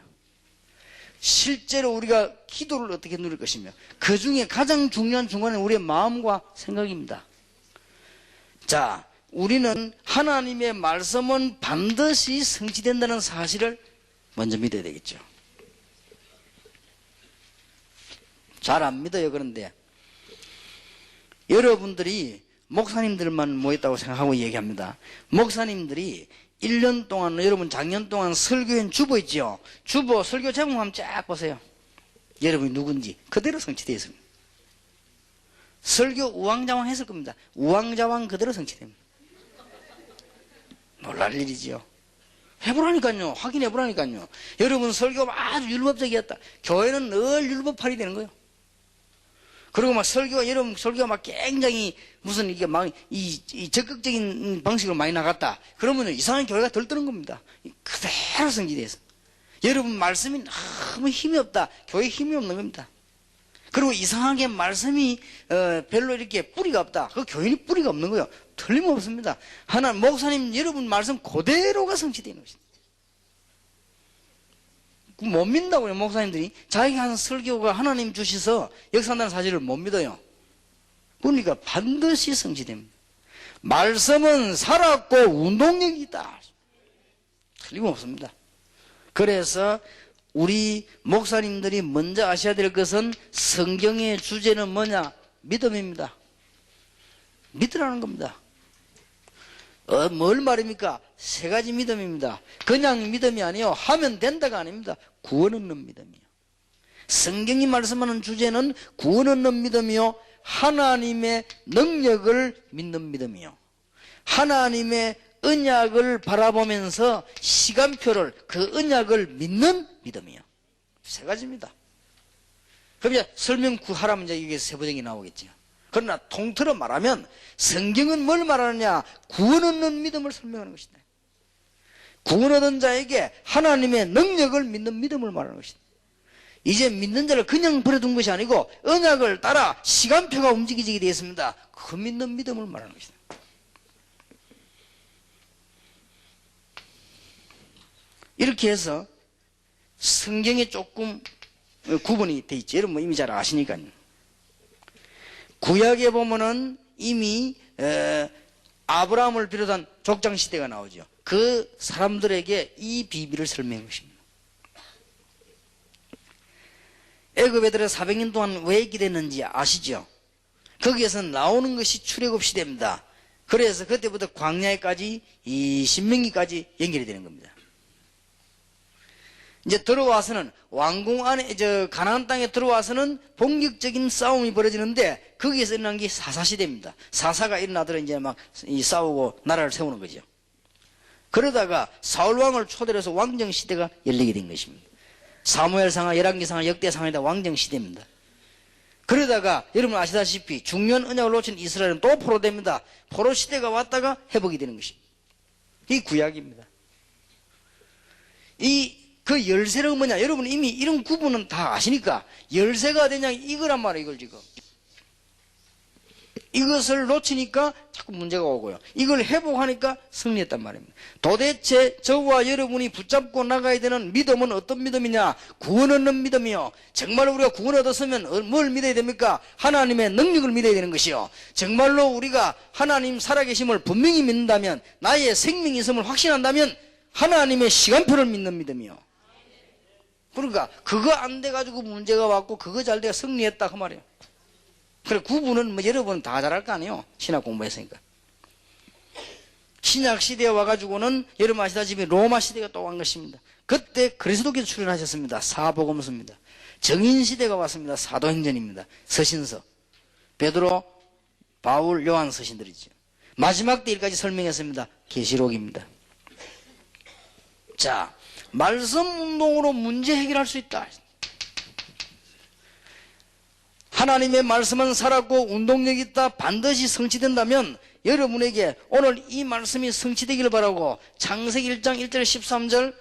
실제로 우리가 기도를 어떻게 누릴 것이며 그 중에 가장 중요한 중간은 우리의 마음과 생각입니다. 자, 우리는 하나님의 말씀은 반드시 성취된다는 사실을 먼저 믿어야 되겠죠. 잘 안 믿어요. 그런데 여러분들이 목사님들만 모였다고 생각하고 얘기합니다. 목사님들이 1년 동안, 여러분 작년 동안 설교인 주보 있죠? 주보 설교 제목 한번 쫙 보세요. 여러분이 누군지 그대로 성취되어 있습니다. 설교 우왕좌왕 했을 겁니다. 우왕좌왕 그대로 성취됩니다. 놀랄 일이지요. 해보라니까요. 확인해보라니까요. 여러분 설교가 아주 율법적이었다. 교회는 늘 율법팔이 되는 거예요. 그리고 막 설교가, 여러분 설교가 막 굉장히 무슨 이게 막 이 적극적인 방식으로 많이 나갔다. 그러면 이상한 교회가 덜 뜨는 겁니다. 그대로 성취돼서. 여러분 말씀이 너무 힘이 없다. 교회에 힘이 없는 겁니다. 그리고 이상하게 말씀이 별로 이렇게 뿌리가 없다. 그 교인이 뿌리가 없는 거예요. 틀림없습니다. 하나님, 목사님 여러분 말씀 그대로가 성취되는 것입니다. 못 믿는다고요. 목사님들이 자기가 하는 설교가 하나님 주셔서 역사한다는 사실을 못 믿어요. 그러니까 반드시 성취됩니다. 말씀은 살았고 운동력이 있다. 틀림없습니다. 그래서 우리 목사님들이 먼저 아셔야 될 것은 성경의 주제는 뭐냐? 믿음입니다. 믿으라는 겁니다. 뭘 말입니까? 세 가지 믿음입니다. 그냥 믿음이 아니요. 하면 된다가 아닙니다. 구원 얻는 믿음이요. 성경이 말씀하는 주제는 구원 얻는 믿음이요. 하나님의 능력을 믿는 믿음이요, 하나님의 언약을 바라보면서 시간표를, 그 언약을 믿는 믿음이요. 세 가지입니다. 그럼 이제 설명 구하라면 이제 이게 세부적이 나오겠죠. 그러나 통틀어 말하면 성경은 뭘 말하느냐? 구원 얻는 믿음을 설명하는 것이다. 구원 얻은 자에게 하나님의 능력을 믿는 믿음을 말하는 것이다. 이제 믿는 자를 그냥 버려둔 것이 아니고 언약을 따라 시간표가 움직이게 되어 있습니다. 그 믿는 믿음을 말하는 것이다. 이렇게 해서 성경에 조금 구분이 되어 있죠. 여러분 이미 잘 아시니까요. 구약에 보면은 이미 아브라함을 비롯한 족장 시대가 나오죠. 그 사람들에게 이 비밀을 설명한 것입니다. 애굽 애들이 400년 동안 왜 기댔는지 아시죠? 거기에서 나오는 것이 출애굽 시대입니다. 그래서 그때부터 광야에까지 이 신명기까지 연결이 되는 겁니다. 이제 들어와서는 왕궁 안에 가나안 땅에 들어와서는 본격적인 싸움이 벌어지는데 거기에서 일어난 게 사사 시대입니다. 사사가 일어나더라 이제 막 싸우고 나라를 세우는 거죠. 그러다가 사울 왕을 초대로 해서 왕정 시대가 열리게 된 것입니다. 사무엘상하, 열왕기상하, 역대상하에다 왕정 시대입니다. 그러다가 여러분 아시다시피 중요한 언약을 놓친 이스라엘은 또 포로됩니다. 포로 시대가 왔다가 회복이 되는 것입니다. 이 구약입니다. 그 열쇠는 뭐냐? 여러분 이미 이런 구분은 다 아시니까 열쇠가 되냐 이거란 말이에요. 이걸 지금 이것을 놓치니까 자꾸 문제가 오고요. 이걸 회복하니까 승리했단 말입니다. 도대체 저와 여러분이 붙잡고 나가야 되는 믿음은 어떤 믿음이냐? 구원 얻는 믿음이요. 정말로 우리가 구원 얻었으면 뭘 믿어야 됩니까? 하나님의 능력을 믿어야 되는 것이요. 정말로 우리가 하나님 살아계심을 분명히 믿는다면, 나의 생명이 있음을 확신한다면 하나님의 시간표를 믿는 믿음이요. 그러니까 그거 안 돼가지고 문제가 왔고 그거 잘 돼가 승리했다 그 말이에요. 그래 구분은 뭐 여러분 다 잘할 거 아니에요. 신학 공부했으니까. 신약 시대에 와가지고는 여러분 아시다시피 로마 시대가 또 온 것입니다. 그때 그리스도께서 출현하셨습니다. 사복음서입니다. 정인 시대가 왔습니다. 사도행전입니다. 서신서, 베드로, 바울, 요한 서신들이죠. 마지막 때일까지 설명했습니다. 계시록입니다. 자, 말씀 운동으로 문제 해결할 수 있다. 하나님의 말씀은 살았고 운동력이 있다. 반드시 성취된다면 여러분에게 오늘 이 말씀이 성취되기를 바라고 창세기 1장 1절 13절,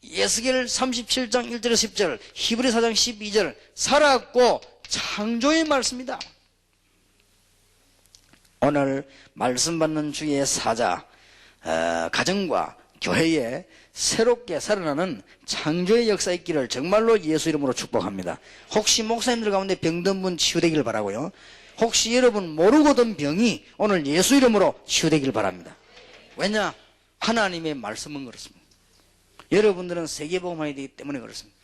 에스겔 37장 1절 10절, 히브리 4장 12절 살았고 창조의 말씀이다. 오늘 말씀 받는 주의 사자, 가정과 교회에 새롭게 살아나는 창조의 역사 있기를 정말로 예수 이름으로 축복합니다. 혹시 목사님들 가운데 병든 분 치유되기를 바라고요. 혹시 여러분 모르고 든 병이 오늘 예수 이름으로 치유되기를 바랍니다. 왜냐? 하나님의 말씀은 그렇습니다. 여러분들은 세계복음해야 되기 때문에 그렇습니다.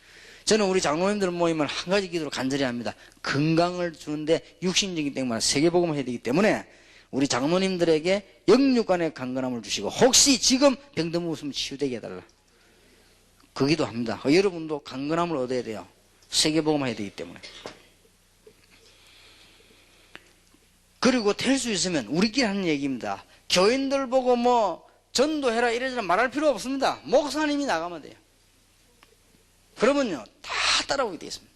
저는 우리 장로님들 모이면 한 가지 기도를 간절히 합니다. 건강을 주는데 육신적인 때문에 세계복음을 해야 되기 때문에 우리 장로님들에게 영육간의 강건함을 주시고 혹시 지금 병든 분 있으면 치유되게 해달라. 그 기도합니다. 여러분도 강건함을 얻어야 돼요. 세계복음을 해야 되기 때문에. 그리고 될 수 있으면 우리끼리 하는 얘기입니다. 교인들 보고 뭐 전도해라 이래저래 말할 필요 없습니다. 목사님이 나가면 돼요. 그러면요 다 따라오게 되어 있습니다.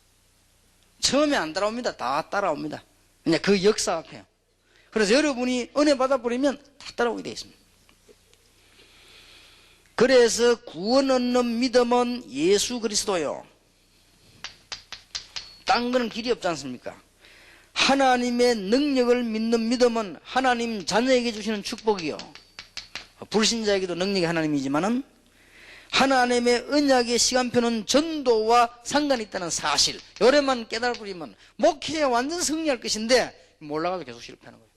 처음에 안 따라옵니다. 다 따라옵니다. 그냥 그 역사 앞에요. 그래서 여러분이 은혜 받아버리면 다 따라오게 되어 있습니다. 그래서 구원 얻는 믿음은 예수 그리스도요. 딴 거는 길이 없지 않습니까? 하나님의 능력을 믿는 믿음은 하나님 자녀에게 주시는 축복이요. 불신자에게도 능력이 하나님이지만은 하나님의 언약의 시간표는 전도와 상관이 있다는 사실. 요래만 깨달아버리면 목회에 완전 승리할 것인데 몰라가지고 계속 실패하는 거예요.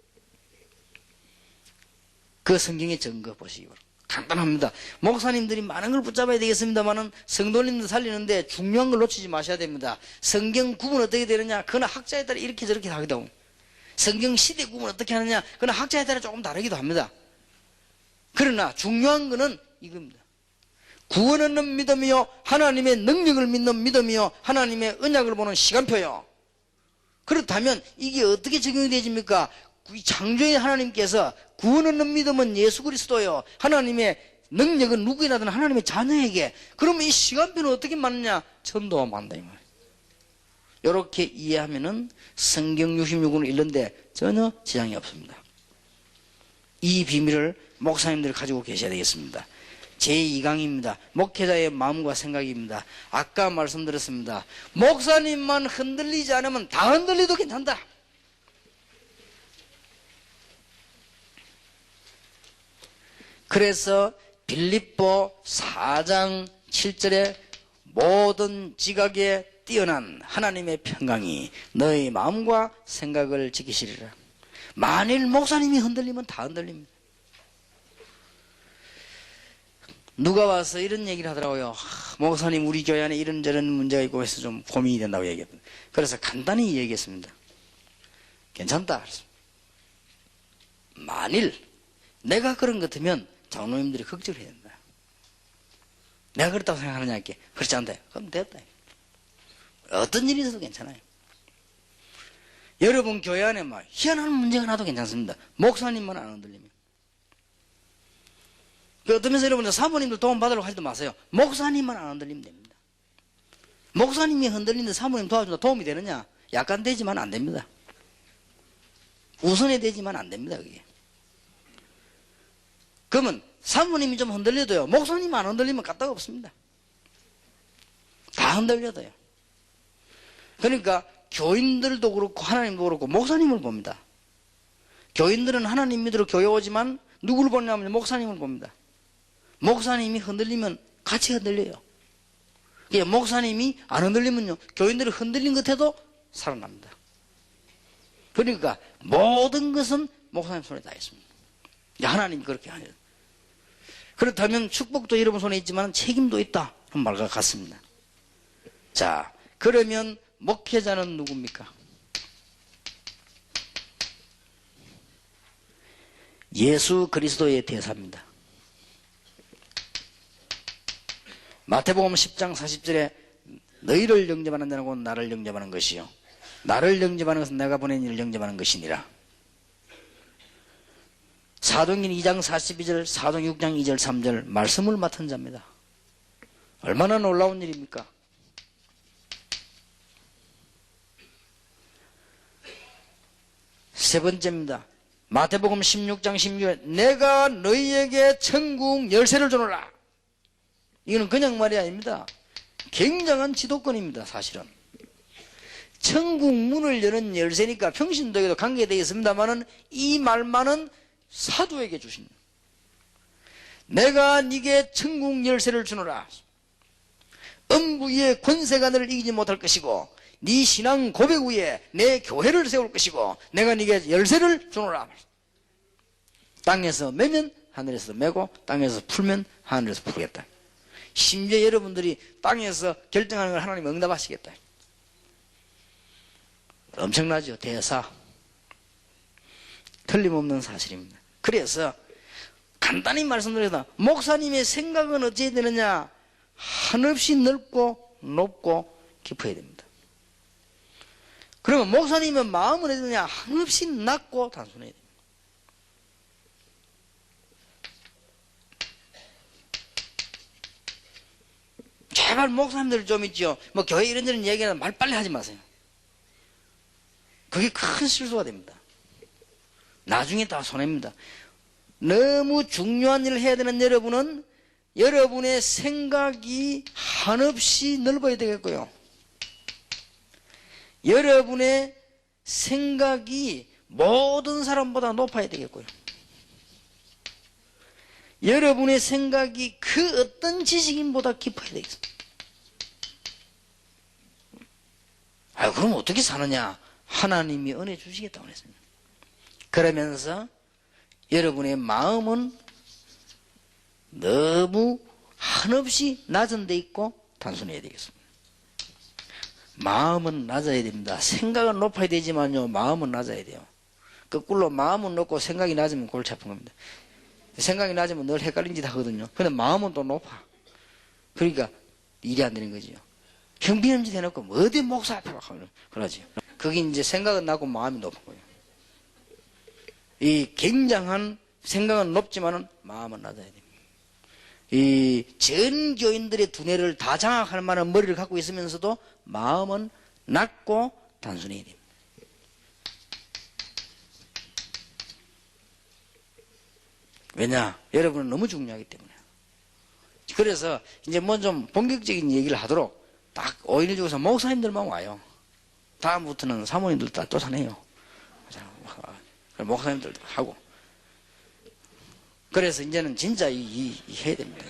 그 성경의 증거 보시기 바랍니다. 간단합니다. 목사님들이 많은 걸 붙잡아야 되겠습니다만은 성도님들 살리는데 중요한 걸 놓치지 마셔야 됩니다. 성경 구분 어떻게 되느냐? 그건 학자에 따라 이렇게 저렇게 하기도 하고, 성경 시대 구분 어떻게 하느냐? 그건 학자에 따라 조금 다르기도 합니다. 그러나 중요한 거는 이겁니다. 구원 얻는 믿음이요, 하나님의 능력을 믿는 믿음이요, 하나님의 언약을 보는 시간표요. 그렇다면 이게 어떻게 적용이 되집니까? 창조의 하나님께서 구원 얻는 믿음은 예수 그리스도요. 하나님의 능력은 누구이나든 하나님의 자녀에게. 그러면 이 시간표는 어떻게 맞느냐? 천도와 맞다 이 말이에요. 이렇게 이해하면은 성경 66권을 읽는데 전혀 지장이 없습니다. 이 비밀을 목사님들 가지고 계셔야 되겠습니다. 제2강입니다. 목회자의 마음과 생각입니다. 아까 말씀드렸습니다. 목사님만 흔들리지 않으면 다 흔들리도 괜찮다. 그래서 빌립보 4장 7절에 모든 지각에 뛰어난 하나님의 평강이 너의 마음과 생각을 지키시리라. 만일 목사님이 흔들리면 다 흔들립니다. 누가 와서 이런 얘기를 하더라고요. 목사님 우리 교회 안에 이런저런 문제가 있고 해서 좀 고민이 된다고 얘기했거든요. 그래서 간단히 얘기했습니다. 괜찮다. 만일 내가 그런 것 같으면 장로님들이 걱정을 해야 된다. 내가 그렇다고 생각하느냐 할게. 그렇지 않다. 그럼 됐다. 어떤 일이 있어도 괜찮아요. 여러분 교회 안에 막 희한한 문제가 나도 괜찮습니다. 목사님만 안 흔들리면. 그 어떠면서 여러분들 사모님들 도움 받으려고 하지도 마세요. 목사님만 안 흔들리면 됩니다. 목사님이 흔들리는데 사모님 도와준다 도움이 되느냐? 약간 되지만 안 됩니다. 우선이 되지만 안 됩니다. 그게. 그러면 사모님이 좀 흔들려도요. 목사님 안 흔들리면 까딱 없습니다. 다 흔들려도요. 그러니까 교인들도 그렇고 하나님도 그렇고 목사님을 봅니다. 교인들은 하나님 믿으러 교회 오지만 누구를 보냐면 목사님을 봅니다. 목사님이 흔들리면 같이 흔들려요. 목사님이 안 흔들리면요. 교인들이 흔들린 것 해도 살아납니다. 그러니까 모든 것은 목사님 손에 다 있습니다. 하나님이 그렇게 하죠. 그렇다면 축복도 여러분 손에 있지만 책임도 있다. 그런 말과 같습니다. 자, 그러면 목회자는 누굽니까? 예수 그리스도의 대사입니다. 마태복음 10장 40절에 너희를 영접하는 자는 곧 나를 영접하는 것이요 나를 영접하는 것은 내가 보낸 이를 영접하는 것이니라. 사도행전 2장 42절, 사도행 6장 2절 3절 말씀을 맡은 자입니다. 얼마나 놀라운 일입니까? 세 번째입니다. 마태복음 16장 16절에 내가 너희에게 천국 열쇠를 주노라. 이거는 그냥 말이 아닙니다. 굉장한 지도권입니다. 사실은 천국 문을 여는 열쇠니까 평신도에도 관계되어 있습니다만은 이 말만은 사도에게 주십니다. 내가 네게 천국 열쇠를 주노라. 음부 위에 권세가 너를 이기지 못할 것이고 네 신앙 고백 위에 내 교회를 세울 것이고 내가 네게 열쇠를 주노라. 땅에서 매면 하늘에서 매고 땅에서 풀면 하늘에서 풀겠다. 심지어 여러분들이 땅에서 결정하는 걸 하나님이 응답하시겠다. 엄청나죠. 대사. 틀림없는 사실입니다. 그래서 간단히 말씀드려서 목사님의 생각은 어찌해야 되느냐? 한없이 넓고 높고 깊어야 됩니다. 그러면 목사님의 마음은 어찌해야 되느냐? 한없이 낮고 단순해야 됩니다. 제발 목사님들 좀 있죠. 뭐 교회 이런저런 얘기는 말 빨리 하지 마세요. 그게 큰 실수가 됩니다. 나중에 다 손해입니다. 너무 중요한 일을 해야 되는 여러분은 여러분의 생각이 한없이 넓어야 되겠고요. 여러분의 생각이 모든 사람보다 높아야 되겠고요. 여러분의 생각이 그 어떤 지식인보다 깊어야 되겠습니다. 그럼 어떻게 사느냐? 하나님이 은혜 주시겠다고 했습니다. 그러면서 여러분의 마음은 너무 한없이 낮은 데 있고 단순해야 되겠습니다. 마음은 낮아야 됩니다. 생각은 높아야 되지만요, 마음은 낮아야 돼요. 거꾸로 마음은 높고 생각이 낮으면 골치 아픈 겁니다. 생각이 낮으면 늘 헷갈린 짓 하거든요. 근데 마음은 또 높아. 그러니까 일이 안 되는 거지요. 형편없는 짓 해놓고 어디 목사 앞에 막 그러지. 그게 이제 생각은 낮고 마음이 높은 거예요. 이 굉장한 생각은 높지만은 마음은 낮아야 됩니다. 이 전 교인들의 두뇌를 다 장악할 만한 머리를 갖고 있으면서도 마음은 낮고 단순해야 됩니다. 왜냐? 여러분은 너무 중요하기 때문에. 그래서 이제 뭐 좀 본격적인 얘기를 하도록 딱 5일 주고서 목사님들만 와요. 다음부터는 사모님들 다 쫓아내요. 목사님들도 하고. 그래서 이제는 진짜 해야 됩니다.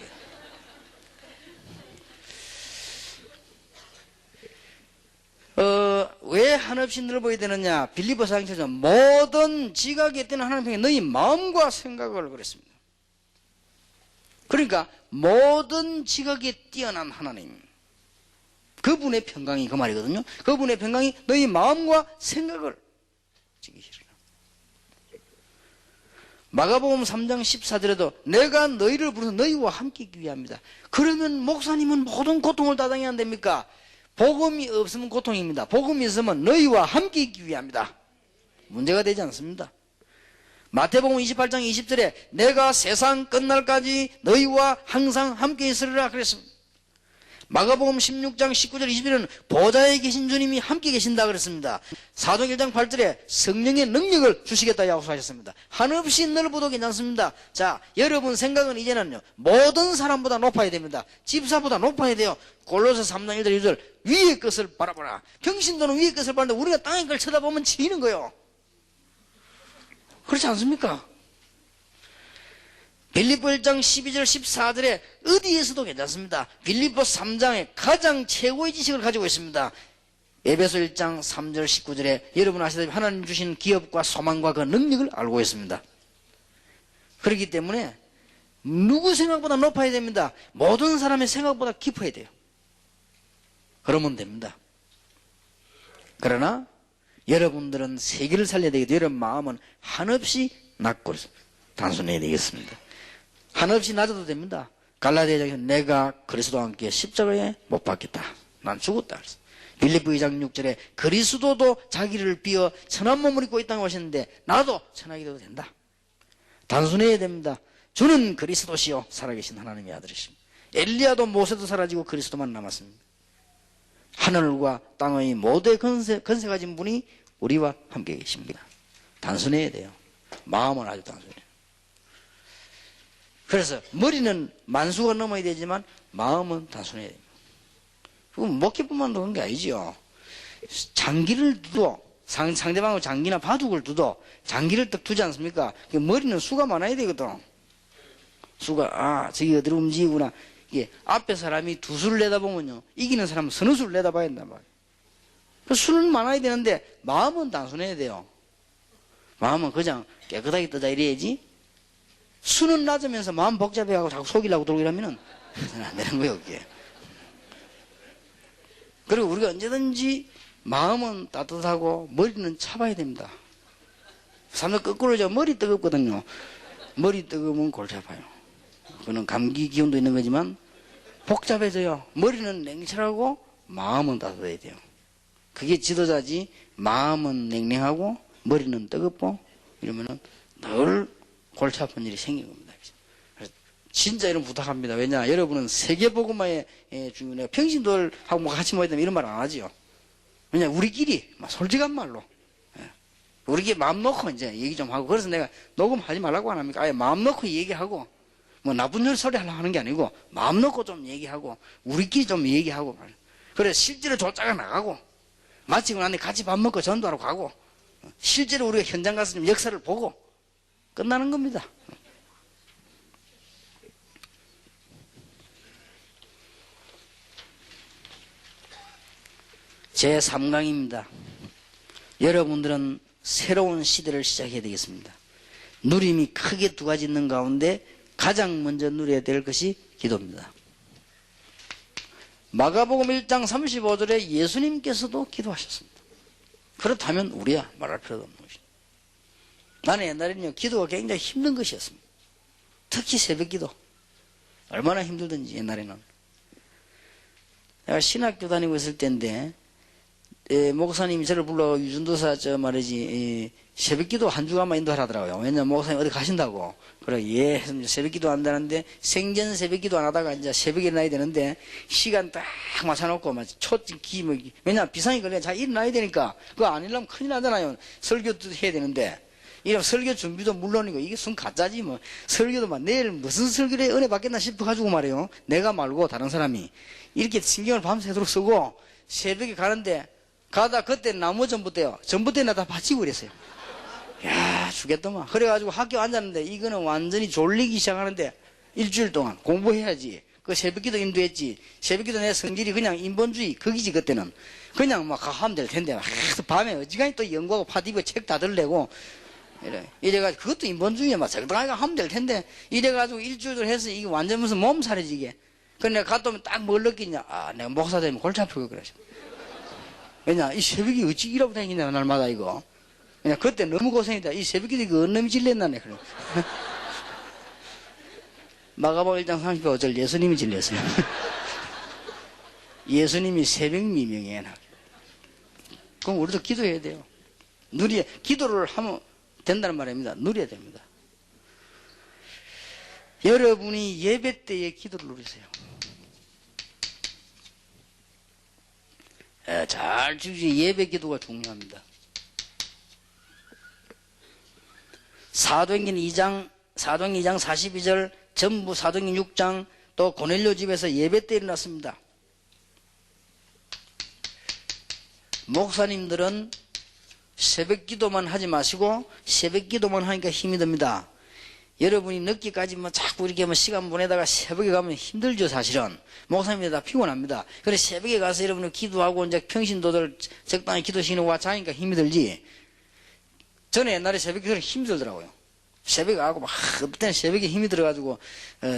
왜 한없이 넓어야 되느냐? 빌립보서 4장처럼 모든 지각에 뛰는 하나님의 너희 마음과 생각을 그랬습니다. 그러니까 모든 지각에 뛰어난 하나님, 그분의 평강이 그 말이거든요. 그분의 평강이 너희 마음과 생각을 지키시리라. 마가복음 3장 14절에도 내가 너희를 부르서 너희와 함께 있기 위함이다. 그러면 목사님은 모든 고통을 다 당해야 안 됩니까? 복음이 없으면 고통입니다. 복음이 있으면 너희와 함께 있기 위함이다. 문제가 되지 않습니다. 마태복음 28장 20절에 내가 세상 끝날까지 너희와 항상 함께 있으리라 그랬습니다. 마가복음 16장 19절 20절에는 보좌에 계신 주님이 함께 계신다 그랬습니다. 사도행 1장 8절에 성령의 능력을 주시겠다 약속하셨습니다. 한없이 넓어도 괜찮습니다. 자, 여러분 생각은 이제는요, 모든 사람보다 높아야 됩니다. 집사보다 높아야 돼요. 골로새 3장 1절 2절 위의 것을 바라보라. 평신도는 위의 것을 바라는데 우리가 땅의 걸 쳐다보면 지는 거예요. 그렇지 않습니까? 빌립보 1장 12절 14절에 어디에서도 괜찮습니다. 빌립보 3장에 가장 최고의 지식을 가지고 있습니다. 에베소 1장 3절 19절에 여러분 아시다시피 하나님 주신 기업과 소망과 그 능력을 알고 있습니다. 그렇기 때문에 누구 생각보다 높아야 됩니다. 모든 사람의 생각보다 깊어야 돼요. 그러면 됩니다. 그러나 여러분들은 세계를 살려야 되겠죠. 여러분 마음은 한없이 낮고 단순해야 되겠습니다. 한없이 낮아도 됩니다. 갈라디아서에 내가 그리스도와 함께 십자가에 못 박혔다. 난 죽었다. 그래서 빌립보 2장 6절에 그리스도도 자기를 비어 천한 몸을 입고 있다고 하셨는데 나도 천하게 돼도 된다. 단순해야 됩니다. 주는 그리스도시요 살아계신 하나님의 아들이십니다. 엘리야도 모세도 사라지고 그리스도만 남았습니다. 하늘과 땅의 모두의 건세 가진 분이 우리와 함께 계십니다. 단순해야 돼요. 마음은 아주 단순해요. 그래서 머리는 만수가 넘어야 되지만 마음은 단순해야 됩니다. 그건 먹기뿐만 그런 게 아니지요. 장기를 두도 상대방하고 장기나 바둑을 두도 장기를 딱 두지 않습니까? 머리는 수가 많아야 되거든. 수가 저기 어디로 움직이구나. 이게 앞에 사람이 두 수를 내다보면요 이기는 사람은 서너 수를 내다봐야 된단 말이에요. 그 수는 많아야 되는데 마음은 단순해야 돼요. 마음은 그냥 깨끗하게 뜨자 이래야지. 수는 낮으면서 마음 복잡해가고 자꾸 속이려고 들고 이러면은 안 되는 거예요, 그게. 그리고 우리가 언제든지 마음은 따뜻하고 머리는 차봐야 됩니다. 사람들 거꾸로 머리 뜨겁거든요. 머리 뜨거우면 골치 아파요. 그거는 감기 기운도 있는 거지만 복잡해져요. 머리는 냉철하고 마음은 따뜻해야 돼요. 그게 지도자지. 마음은 냉랭하고 머리는 뜨겁고 이러면은 늘 골치 아픈 일이 생긴 겁니다. 그래서 진짜 이런 부탁합니다. 왜냐? 여러분은 세계복음화에 중요해요. 평신도들하고 뭐 같이 모여야 되면 이런 말 안 하지요. 왜냐? 우리끼리 솔직한 말로 우리끼리 마음 놓고 이제 얘기 좀 하고. 그래서 내가 녹음하지 말라고 안 합니까? 아예 마음 놓고 얘기하고 뭐 나쁜 소리 하려고 하는 게 아니고 마음 놓고 좀 얘기하고 우리끼리 좀 얘기하고 그래 실제로 쫓아가 나가고 마치고 나니 같이 밥 먹고 전도하러 가고 실제로 우리가 현장 가서 좀 역사를 보고 끝나는 겁니다. 제3강입니다. 여러분들은 새로운 시대를 시작해야 되겠습니다. 누림이 크게 두 가지 있는 가운데 가장 먼저 누려야 될 것이 기도입니다. 마가복음 1장 35절에 예수님께서도 기도하셨습니다. 그렇다면 우리야 말할 필요도 없는 것입니다. 나는 옛날에는요 기도가 굉장히 힘든 것이었습니다. 특히 새벽기도 얼마나 힘들든지. 옛날에는 내가 신학교 다니고 있을 때인데 목사님이 저를 불러 유전도사 말이지 새벽기도 한 주간만 인도하라더라고요. 왜냐면 목사님 어디 가신다고. 그래 예 해서 새벽기도 한다는데 생전 새벽기도 안 하다가 이제 새벽에 일어나야 되는데 시간 딱 맞춰놓고 막 초기 왜냐면 비상이 걸려 자 일어나야 되니까 그거 안 일어나면 큰일 나잖아요. 설교도 해야 되는데 이런 설교 준비도 물론이고 이게 순 가짜지 뭐. 설교도 막 내일 무슨 설교를 은혜 받겠나 싶어가지고 말이에요. 내가 말고 다른 사람이 이렇게 신경을 밤새도록 쓰고 새벽에 가는데 가다 그때 나무 전봇대요. 전봇대나 다 받치고 그랬어요. 야 죽겠더만. 그래가지고 학교 앉았는데 이거는 완전히 졸리기 시작하는데 일주일 동안 공부해야지. 그 새벽기도 인도했지. 새벽기도 내 성질이 그냥 인본주의 거기지 그때는. 그냥 막 하면 될 텐데 밤에 어지간히 또 연구하고 파디브 책 다 들래고 이래가지고 그것도 인본주의야 막 적당하게 하면 될 텐데 이래가지고 일주일 해서 이게 완전 무슨 몸살이지게. 그래 내가 갔다 오면 딱 뭘 느끼냐. 아 내가 목사 되면 골치 아프고 그러죠. 왜냐 이 새벽이 어찌 일하고 다니냐 날마다 이거. 그냥 그때 너무 고생이다. 이 새벽에 그 언놈이 질렸나네. 그래. 마가복 1장 35절 예수님이 질렸어요. 예수님이 새벽 미명이에요. 그럼 우리도 기도해야 돼요. 기도를 하면 된다는 말입니다. 누려야 됩니다. 여러분이 예배 때의 기도를 누리세요. 잘 주시 예배 기도가 중요합니다. 사도행전 2장 42절, 전부 사도행전 6장, 또 고넬료 집에서 예배 때 일어났습니다. 목사님들은 새벽 기도만 하지 마시고 새벽 기도만 하니까 힘이 듭니다. 여러분이 늦게까지 자꾸 이렇게 시간 보내다가 새벽에 가면 힘들죠, 사실은. 목사님들 다 피곤합니다. 그래, 새벽에 가서 여러분이 기도하고 이제 평신도들 적당히 기도 시키고 자니까 힘이 들지. 저는 옛날에 새벽 기도를 힘들더라고요. 새벽에 가고 막, 그때는 새벽에 힘이 들어가지고,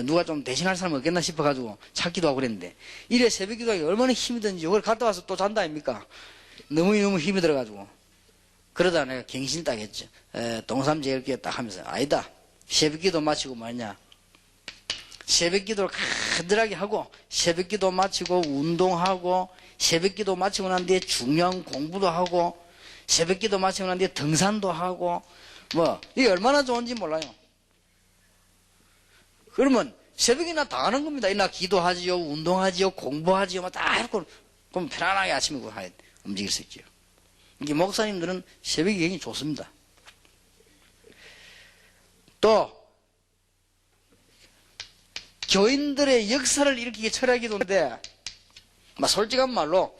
누가 좀 대신할 사람 없겠나 싶어가지고 찾기도 하고 그랬는데, 이래 새벽 기도하기 얼마나 힘이 드는지, 그걸 갔다 와서 또 잔다 아닙니까? 너무 힘이 들어가지고. 그러다 내가 갱신을 딱 했죠. 동삼제일교회 딱 하면서, 아니다. 새벽 기도 마치고 말이냐. 새벽 기도를 간절하게 하고, 새벽 기도 마치고, 운동하고, 새벽 기도 마치고 난 뒤에 중요한 공부도 하고, 새벽 기도 마치고 난 뒤에 등산도 하고, 이게 얼마나 좋은지 몰라요. 그러면 새벽이나 다 하는 겁니다. 이나 기도하지요, 운동하지요, 공부하지요, 다 해놓고, 그럼 편안하게 아침에 움직일 수 있죠. 이게 목사님들은 새벽이 굉장히 좋습니다. 또, 교인들의 역사를 일으키기 철학기도인데, 솔직한 말로,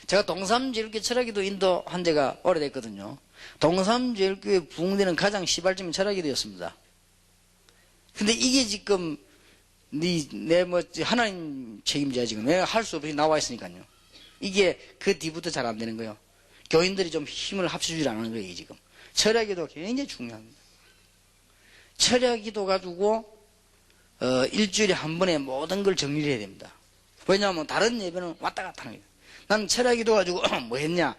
제가 동삼제일교회 철학기도 인도한 지가 오래됐거든요. 동삼제일교회 부흥되는 가장 시발점인 철학기도였습니다. 근데 이게 지금, 하나님 책임져야 지금. 내가 할 수 없이 나와 있으니까요. 이게 그 뒤부터 잘 안 되는 거예요. 교인들이 좀 힘을 합쳐주지 않는 거예요, 지금. 철학기도 굉장히 중요합니다. 철학기도 가지고, 일주일에 한 번에 모든 걸 정리를 해야 됩니다. 왜냐하면 다른 예배는 왔다 갔다 하는 거예요. 나는 철학기도 가지고 뭐 했냐?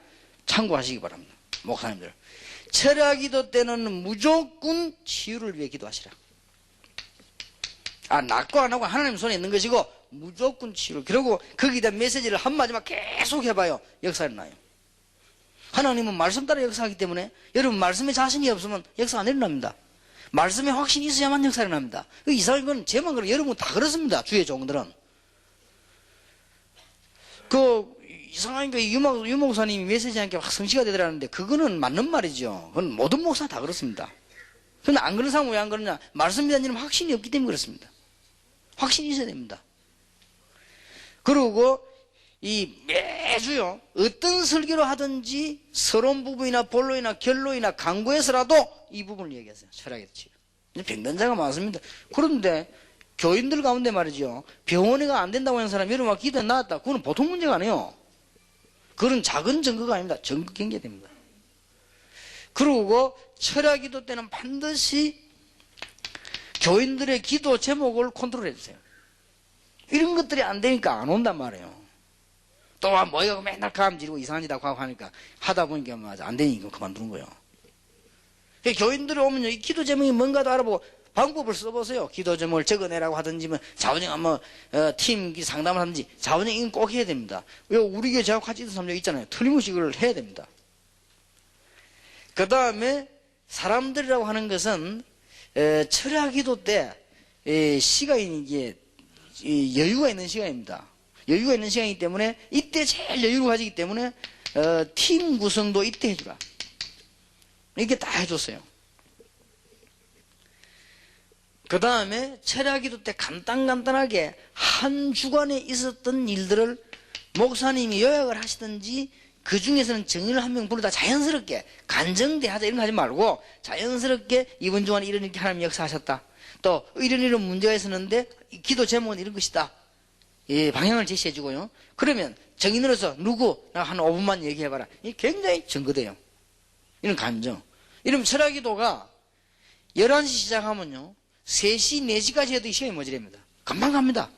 참고하시기 바랍니다. 목사님들. 철학기도 때는 무조건 치유를 위해 기도하시라. 낫고 안 하고 하나님 손에 있는 것이고 무조건 치유. 그리고 거기다 메시지를 한마디만 계속 해봐요. 역사는 나요. 하나님은 말씀 따라 역사하기 때문에 여러분 말씀에 자신이 없으면 역사 안 일어납니다. 말씀에 확신이 있어야만 역사가 일어납니다. 이상한 건 제만 그래요. 여러분 다 그렇습니다. 주의 종들은. 이상하니까 유 목사님이 메시지하니까 막 성취가 되더라는데 그거는 맞는 말이죠. 그건 모든 목사 다 그렇습니다. 근데 안 그런 사람은 왜 안 그러냐? 말씀에 대한 일은 확신이 없기 때문에 그렇습니다. 확신이 있어야 됩니다. 그리고 매주요 어떤 설교를 하든지 서론 부분이나 본론이나 결론이나 강구에서라도 이 부분을 얘기하세요. 철학의 치유. 병든자가 많습니다. 그런데 교인들 가운데 말이죠. 병원에가 안 된다고 하는 사람이 여러분 기도에 나왔다. 그건 보통 문제가 아니에요. 그건 작은 증거가 아닙니다. 전극 경계됩니다. 그리고 철학기도 때는 반드시 교인들의 기도 제목을 컨트롤 해주세요. 이런 것들이 안 되니까 안 온단 말이에요. 또 모여가고 맨날 감지르고 이상한 짓 하고 하니까 하다 보니까 안 되니까 그만두는 거예요. 교인들이 오면 이 기도 제목이 뭔가도 알아보고 방법을 써보세요. 기도 제목을 적어내라고 하든지, 뭐, 자원형, 뭐, 팀 상담을 하든지, 자원형 이건 꼭 해야 됩니다. 왜 우리 교회 저하고 같이 있던 사람들 있잖아요. 틀림없이 이걸 해야 됩니다. 그 다음에 사람들이라고 하는 것은, 철야 기도 때, 시간이 이게, 여유가 있는 시간입니다. 여유가 있는 시간이기 때문에, 이때 제일 여유를 가지기 때문에, 팀 구성도 이때 해주라. 이렇게 다 해줬어요. 그 다음에 철야기도 때 간단하게 한 주간에 있었던 일들을 목사님이 요약을 하시든지 그 중에서는 정인을 한 명 부르다 자연스럽게 간정대하자 이런 거 하지 말고 자연스럽게 이번 주간에 이런 이렇게 하나님 역사하셨다. 또 이런 문제가 있었는데 기도 제목은 이런 것이다. 예, 방향을 제시해 주고요. 그러면 정인으로서 누구 한 5분만 얘기해봐라. 이게 굉장히 증거돼요. 이런 간정. 이러면 철야기도가 11시 시작하면요. 3시, 4시까지 해도 시간이 모자랍니다. 금방 갑니다.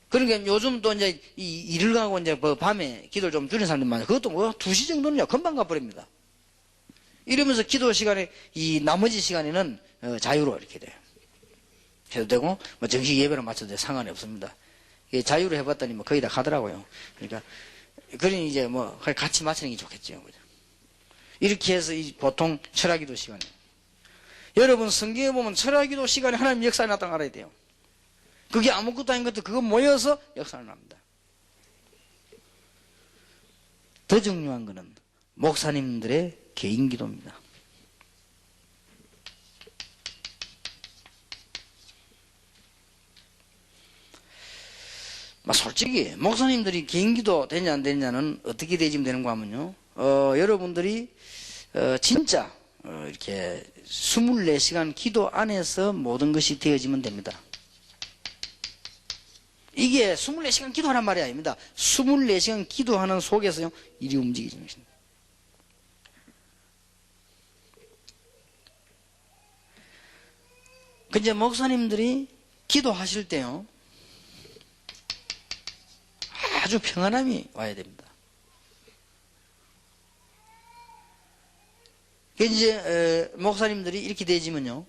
그러니까 요즘 또 이제 일을 가고 이제 밤에 기도를 좀 줄인 사람들 많아요. 그것도 뭐 2시 정도는요, 금방 가버립니다. 이러면서 기도 시간에, 이 나머지 시간에는 자유로 이렇게 돼요. 해도 되고, 뭐 정식 예배로 맞춰도 돼. 상관이 없습니다. 자유로 해봤더니 뭐 거의 다 가더라고요. 그러니까, 그러니 이제 뭐 같이 맞추는 게 좋겠죠. 이렇게 해서 보통 철야기도 시간에. 여러분 성경에 보면 철야기도 시간에 하나님 역사가 났다는 걸 알아야 돼요. 그게 아무것도 아닌 것도 그거 모여서 역사가 납니다. 더 중요한 것은 목사님들의 개인 기도입니다. 솔직히 목사님들이 개인 기도 되냐 안 되냐는 어떻게 되지면 되는 거 하면요. 여러분들이 진짜 이렇게 24시간 기도 안에서 모든 것이 되어지면 됩니다. 이게 24시간 기도하란 말이 아닙니다. 24시간 기도하는 속에서요, 일이 움직이는 것입니다. 근데 목사님들이 기도하실 때요, 아주 평안함이 와야 됩니다. 이제 목사님들이 이렇게 되지면요,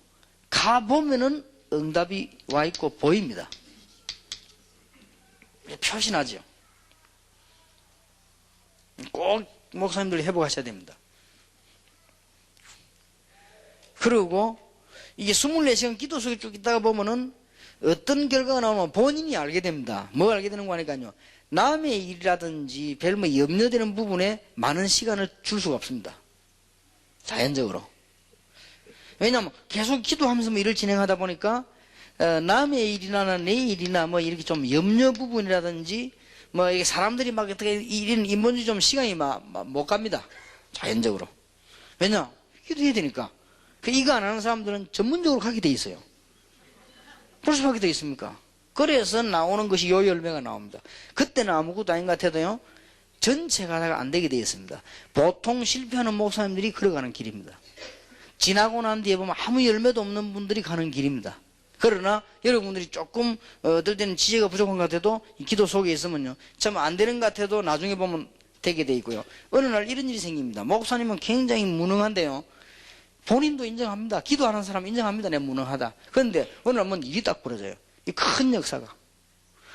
가보면은 응답이 와 있고 보입니다. 표시나죠. 꼭 목사님들이 회복하셔야 됩니다. 그리고 이게 24시간 기도 속에 쭉 있다가 보면은 어떤 결과가 나오면 본인이 알게 됩니다. 뭐 알게 되는 거 하니까요, 남의 일이라든지 별뭐 염려되는 부분에 많은 시간을 줄 수가 없습니다. 자연적으로. 왜냐하면 계속 기도하면서 뭐 일을 진행하다 보니까 남의 일이나 내 일이나 뭐 이렇게 좀 염려 부분이라든지 뭐 이게 사람들이 막 어떻게 이런 인본주의 좀 시간이 못 갑니다. 자연적으로. 왜냐? 기도해야 되니까. 이거 안 하는 사람들은 전문적으로 가게 돼 있어요. 벌써 하게 돼 있습니까? 그래서 나오는 것이 요 열매가 나옵니다. 그때는 아무것도 아닌 것 같아도요, 전체가 다 안 되게 되어 있습니다. 보통 실패하는 목사님들이 걸어가는 길입니다. 지나고 난 뒤에 보면 아무 열매도 없는 분들이 가는 길입니다. 그러나 여러분들이 조금 어떨 때는 지혜가 부족한 것 같아도 이 기도 속에 있으면요, 참 안 되는 것 같아도 나중에 보면 되게 돼 있고요. 어느 날 이런 일이 생깁니다. 목사님은 굉장히 무능한데요, 본인도 인정합니다. 기도하는 사람 인정합니다. 내가 무능하다. 그런데 어느 날 일이 딱 벌어져요. 이 큰 역사가.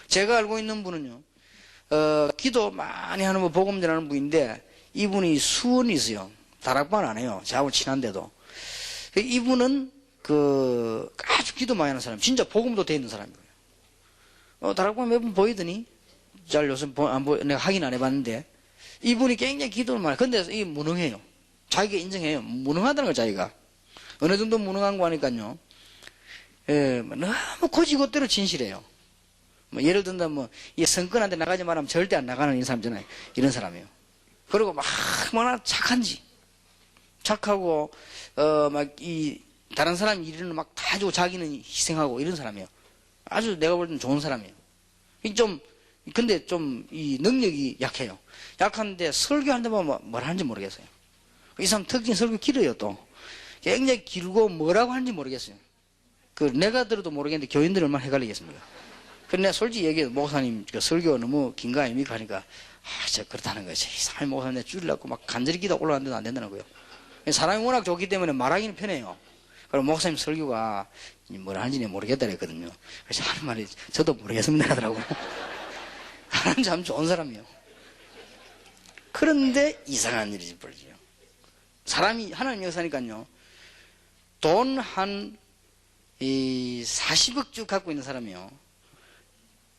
제가 알고 있는 분은요, 기도 많이 하는 분, 복음 전하는 분인데, 이분이 수원이 있어요. 다락방 안 해요. 저하고 친한데도. 이분은 아주 기도 많이 하는 사람, 진짜 복음도 돼 있는 사람이에요. 다락방 매번 보이더니, 잘 요즘 내가 확인 안 해봤는데, 이분이 굉장히 기도를 많이 해요. 근데 이게 무능해요. 자기가 인정해요. 무능하다는 걸 자기가. 어느 정도 무능한 거 하니까요, 너무 고지고대로 진실해요. 예를 든다면, 이 성권한테 나가지 말하면 절대 안 나가는 이 사람잖아요. 이런 사람이에요. 그리고 얼마나 착한지. 착하고, 다른 사람 일은 다 주고 자기는 희생하고 이런 사람이에요. 아주 내가 볼 때는 좋은 사람이에요. 근데 이 능력이 약해요. 약한데 설교하는데 보면 뭘 하는지 모르겠어요. 이 사람 특징 설교 길어요, 또. 굉장히 길고 뭐라고 하는지 모르겠어요. 내가 들어도 모르겠는데 교인들 얼마나 헷갈리겠습니까? 근데 내가 솔직히 얘기해서 목사님 설교가 너무 긴 거 아닙니까? 하니까, 진짜 그렇다는 거지. 이상한 목사님 줄이려고 간절히 기도 올라갔는데도 안 된다는 거예요. 사람이 워낙 좋기 때문에 말하기는 편해요. 그럼 목사님 설교가 뭐라 하는지 모르겠다 그랬거든요. 그래서 하는 말이 저도 모르겠습니다 하더라고요. 하나님 참 좋은 사람이에요. 그런데 이상한 일이 벌어져요. 사람이 하나님 역사니까요. 돈 한 40억 주 갖고 있는 사람이요.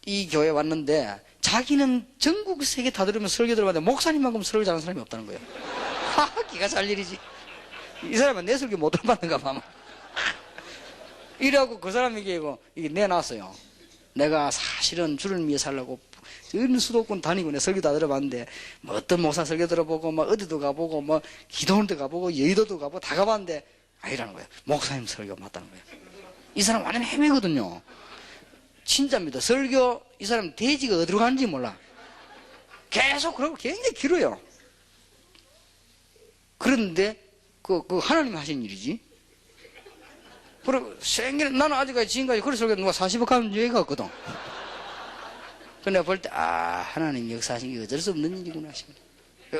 이 교회에 왔는데 자기는 전국 세계 다 들으면 설교 들어봤는데 목사님만큼 설교 잘하는 사람이 없다는 거예요. 기가 잘 일이지. 이 사람은 내 설교 못 들어봤는가 봐. 이래갖고 그 사람에게 이게 내놨어요. 내가 사실은 주를 위해 살려고 전 수도권 다니고 내 설교 다 들어봤는데 뭐 어떤 목사 설교 들어보고 뭐 어디도 가보고 뭐 기도원도 가보고 여의도도 가보고 다 가봤는데 아니라는 거예요. 목사님 설교 맞다는 거예요. 이 사람 완전 헤매거든요. 진짜입니다. 설교 이 사람 돼지가 어디로 가는지 몰라. 계속 그러고 굉장히 길어요. 그런데 그 하나님 하신 일이지. 그리고 생기는 나는 아직까지 지금까지 그런 설교 누가 40억 하는 얘기가 없거든. 근데 내가 볼 때 하나님 역사하신 게 어쩔 수 없는 일이구나 싶어요.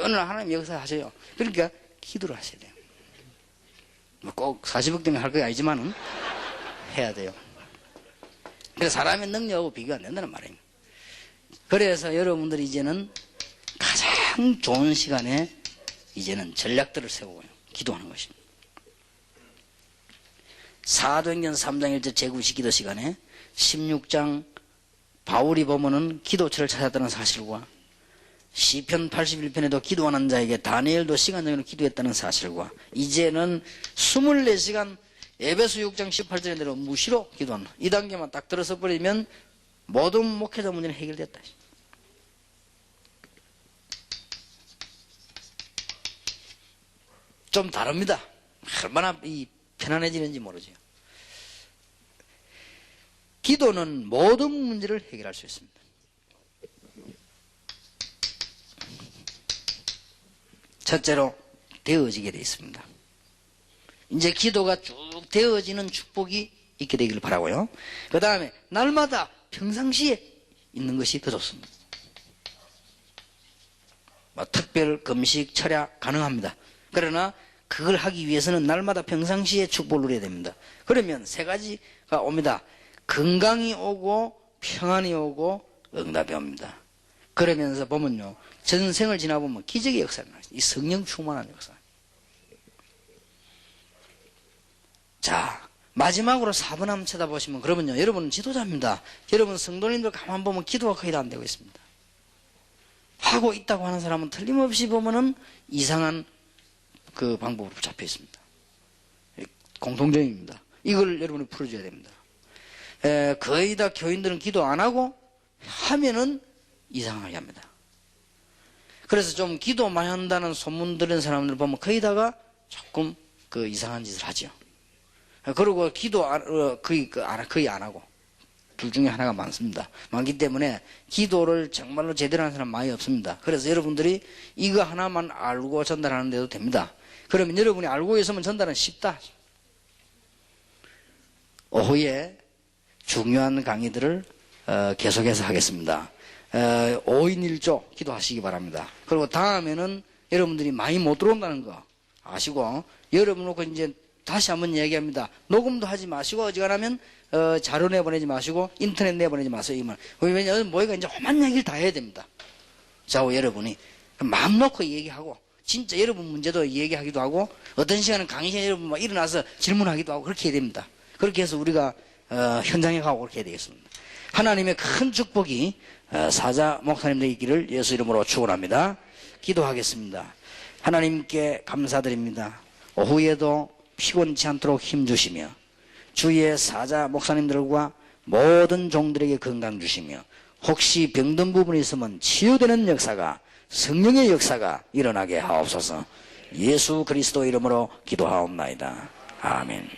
어느 날 하나님 역사하셔요. 그러니까 기도를 하셔야 돼요. 뭐 꼭 40억 때문에 할 거 아니지만은 해야 돼요. 그래서 사람의 능력하고 비교가 안 된다는 말입니다. 그래서 여러분들이 이제는 가장 좋은 시간에 이제는 전략들을 세우고요. 기도하는 것입니다. 사도행전 3장 1절 제9시 기도 시간에 16장 바울이 보면은 기도처를 찾았다는 사실과 시편 81편에도 기도하는 자에게 다니엘도 시간 정해서 기도했다는 사실과 이제는 24시간 에베소 6장 18절에 대로 무시로 기도한다. 이 단계만 딱 들어서 버리면 모든 목회자 문제는 해결됐다. 좀 다릅니다. 얼마나 편안해지는지 모르죠. 기도는 모든 문제를 해결할 수 있습니다. 첫째로 되어지게 되어 있습니다. 이제 기도가 쭉 되어지는 축복이 있게 되기를 바라고요. 그 다음에 날마다 평상시에 있는 것이 더 좋습니다. 특별 금식 철야 가능합니다. 그러나 그걸 하기 위해서는 날마다 평상시에 축복을 누려야 됩니다. 그러면 세 가지가 옵니다. 건강이 오고 평안이 오고 응답이 옵니다. 그러면서 보면요, 전생을 지나보면 기적의 역사가 나요. 이 성령 충만한 역사. 자, 마지막으로 4번 한번 쳐다보시면, 그러면요, 여러분은 지도자입니다. 여러분 성도님들 가만 보면 기도가 거의 다 안 되고 있습니다. 하고 있다고 하는 사람은 틀림없이 보면은 이상한 그 방법으로 잡혀 있습니다. 공통점입니다. 이걸 여러분이 풀어줘야 됩니다. 거의 다 교인들은 기도 안 하고 하면은 이상하게 합니다. 그래서 좀 기도 많이 한다는 소문 들은 사람들 보면 거의 다가 조금 그 이상한 짓을 하죠. 그리고 기도 거의 안 하고 둘 중에 하나가 많습니다. 많기 때문에 기도를 정말로 제대로 하는 사람 많이 없습니다. 그래서 여러분들이 이거 하나만 알고 전달하는 데도 됩니다. 그러면 여러분이 알고 있으면 전달은 쉽다. 오후에 중요한 강의들을 계속해서 하겠습니다. 5인 1조 기도하시기 바랍니다. 그리고 다음에는 여러분들이 많이 못 들어온다는 거 아시고, 여러분 놓고 이제 다시 한번 얘기합니다. 녹음도 하지 마시고, 어지간하면 자료 내보내지 마시고 인터넷 내보내지 마세요. 왜냐하면 뭐가 이제 험한 얘기를 다 해야 됩니다. 자, 여러분이 마음 놓고 얘기하고 진짜 여러분 문제도 얘기하기도 하고, 어떤 시간은 강의 시간에 여러분 막 일어나서 질문하기도 하고 그렇게 해야 됩니다. 그렇게 해서 우리가 현장에 가고 그렇게 해야 되겠습니다. 하나님의 큰 축복이 사자 목사님들 있기를 예수 이름으로 축원합니다. 기도하겠습니다. 하나님께 감사드립니다. 오후에도 피곤치 않도록 힘주시며 주의 사자 목사님들과 모든 종들에게 건강 주시며, 혹시 병든 부분이 있으면 치유되는 역사가, 성령의 역사가 일어나게 하옵소서. 예수 그리스도 이름으로 기도하옵나이다. 아멘.